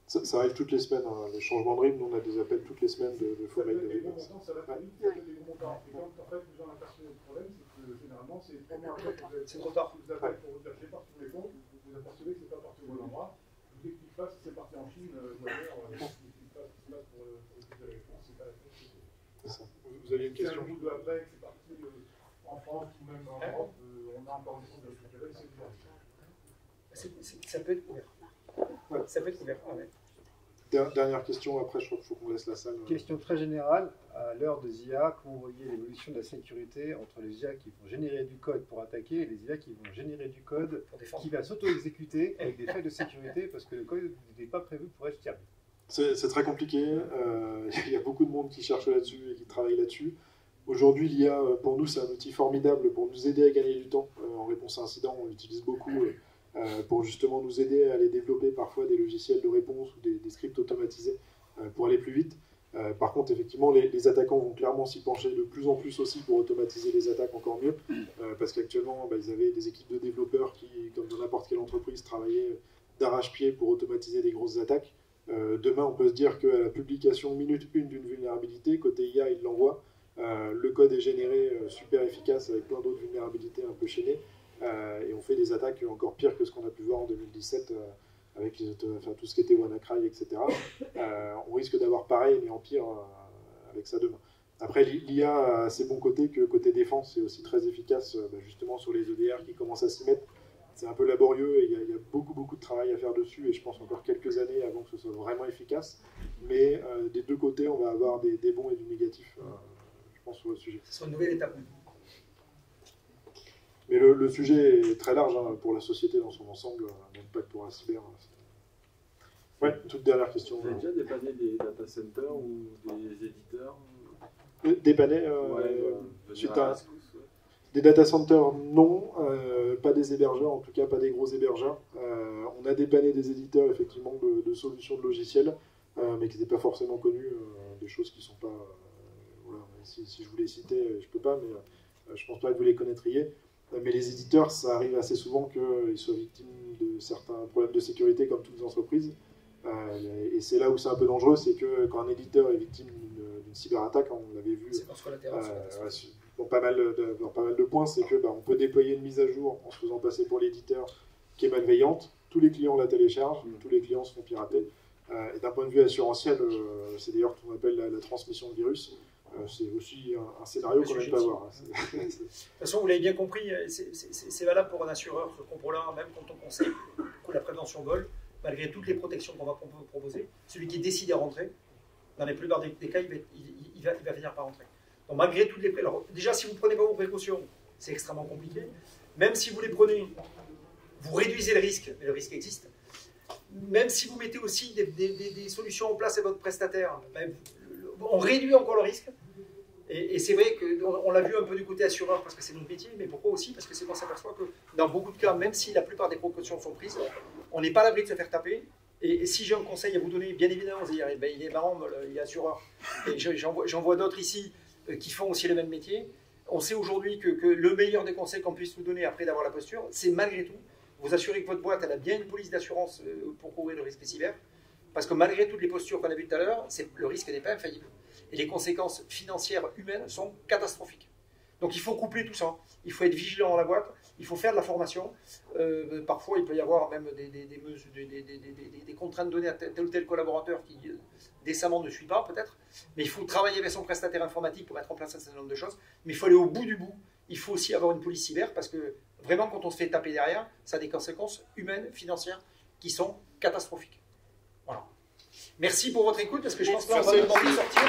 Ça arrive toutes les semaines, hein. Les changements de RIB, nous on a des appels toutes les semaines de faux mails de RIB. Ça va très vite, ça fait des gros montants. Et quand en fait, vous en apercevez le problème, c'est que généralement, c'est 3 mois après que vous trop tard. Vous appelez pour vous dire j'ai parti tous mes comptes, vous apercevez que c'est pas parti au bon endroit. Je vous explique pas si c'est parti en Chine ou ailleurs, je vous explique pas ce qui se passe pour récupérer les fonds, c'est pas la peine. Vous avez une question? Si un bout de après que c'est parti en France ou même en Europe, on a encore des fonds de récupérer, c'est bien. Ça peut être couvert. Ça peut être couvert. Ah ouais. Dernière question, après je crois qu'il faut qu'on laisse la salle. Question très générale, à l'heure des IA, comment vous voyez l'évolution de la sécurité entre les IA qui vont générer du code pour attaquer et les IA qui vont générer du code qui va s'auto-exécuter avec des failles de sécurité parce que le code n'était pas prévu pour être fiable? C'est très compliqué, il y a beaucoup de monde qui cherche là-dessus et qui travaille là-dessus. Aujourd'hui, l'IA, pour nous, c'est un outil formidable pour nous aider à gagner du temps. En réponse à incident, on l'utilise beaucoup pour justement nous aider à aller développer parfois des logiciels de réponse ou des scripts automatisés pour aller plus vite. Par contre, effectivement, les attaquants vont clairement s'y pencher de plus en plus aussi pour automatiser les attaques encore mieux, parce qu'actuellement, ils avaient des équipes de développeurs qui, comme dans n'importe quelle entreprise, travaillaient d'arrache-pied pour automatiser des grosses attaques. Demain, on peut se dire qu'à la publication minute 1 d'une vulnérabilité, côté IA, il l'envoie. Le code est généré super efficace avec plein d'autres vulnérabilités un peu chaînées. Et on fait des attaques encore pires que ce qu'on a pu voir en 2017 avec tout ce qui était WannaCry, etc. On risque d'avoir pareil, mais en pire avec ça demain. Après, l'IA a ses bons côtés que côté défense, c'est aussi très efficace justement sur les EDR qui commencent à s'y mettre. C'est un peu laborieux et il y a beaucoup de travail à faire dessus et je pense encore quelques années avant que ce soit vraiment efficace. Mais des deux côtés, on va avoir des bons et du négatif, je pense, sur le sujet. Ce sera une nouvelle étape. Mais le sujet est très large pour la société dans son ensemble, même pas que pour la cyber. Ouais, toute dernière question. Vous avez déjà dépanné des data centers ou des éditeurs? Dépanner suite à des data centers, non, pas des hébergeurs, en tout cas pas des gros hébergeurs. On a dépanné des éditeurs effectivement de solutions de logiciels, mais qui n'étaient pas forcément connus, des choses qui ne sont pas... voilà, si je voulais citer, je ne peux pas, mais je ne pense pas que vous les connaîtriez. Mais les éditeurs, ça arrive assez souvent qu'ils soient victimes de certains problèmes de sécurité, comme toutes les entreprises. Et c'est là où c'est un peu dangereux, c'est que quand un éditeur est victime d'une cyberattaque, on l'avait vu dans pas mal de points, c'est que on peut déployer une mise à jour en se faisant passer pour l'éditeur qui est malveillante. Tous les clients la téléchargent, tous les clients se font pirater. Et d'un point de vue assurantiel, c'est d'ailleurs ce qu'on appelle la transmission de virus. C'est aussi un scénario qu'on n'aime pas voir. De toute façon, vous l'avez bien compris, c'est valable pour un assureur, ce contrôle-là, même quand on conseille que la prévention vol, malgré toutes les protections qu'on va proposer, celui qui décide à rentrer, dans la plupart des cas, il va finir par rentrer. Donc malgré toutes les précautions, alors déjà si vous ne prenez pas vos précautions, c'est extrêmement compliqué. Même si vous les prenez, vous réduisez le risque, mais le risque existe. Même si vous mettez aussi des solutions en place à votre prestataire, on réduit encore le risque. Et c'est vrai qu'on l'a vu un peu du côté assureur parce que c'est notre métier, mais pourquoi aussi? Parce que c'est qu'on s'aperçoit que dans beaucoup de cas, même si la plupart des précautions sont prises, on n'est pas à l'abri de se faire taper. Et si j'ai un conseil à vous donner, bien évidemment, vous allez dire, il est marrant, il est assureur. Et j'en vois d'autres ici qui font aussi le même métier. On sait aujourd'hui que le meilleur des conseils qu'on puisse vous donner après d'avoir la posture, c'est malgré tout, vous assurer que votre boîte elle a bien une police d'assurance pour couvrir le risque cyber. Parce que malgré toutes les postures qu'on a vues tout à l'heure, le risque n'est pas infaillible. Et les conséquences financières humaines sont catastrophiques. Donc il faut coupler tout ça. Il faut être vigilant dans la boîte, il faut faire de la formation. Parfois, il peut y avoir même des contraintes données à tel ou tel collaborateur qui décemment ne suit pas, peut-être. Mais il faut travailler avec son prestataire informatique pour mettre en place un certain nombre de choses. Mais il faut aller au bout du bout. Il faut aussi avoir une police cyber parce que vraiment, quand on se fait taper derrière, ça a des conséquences humaines, financières qui sont catastrophiques. Voilà. Merci pour votre écoute parce que je pense qu'on va demander de sortir.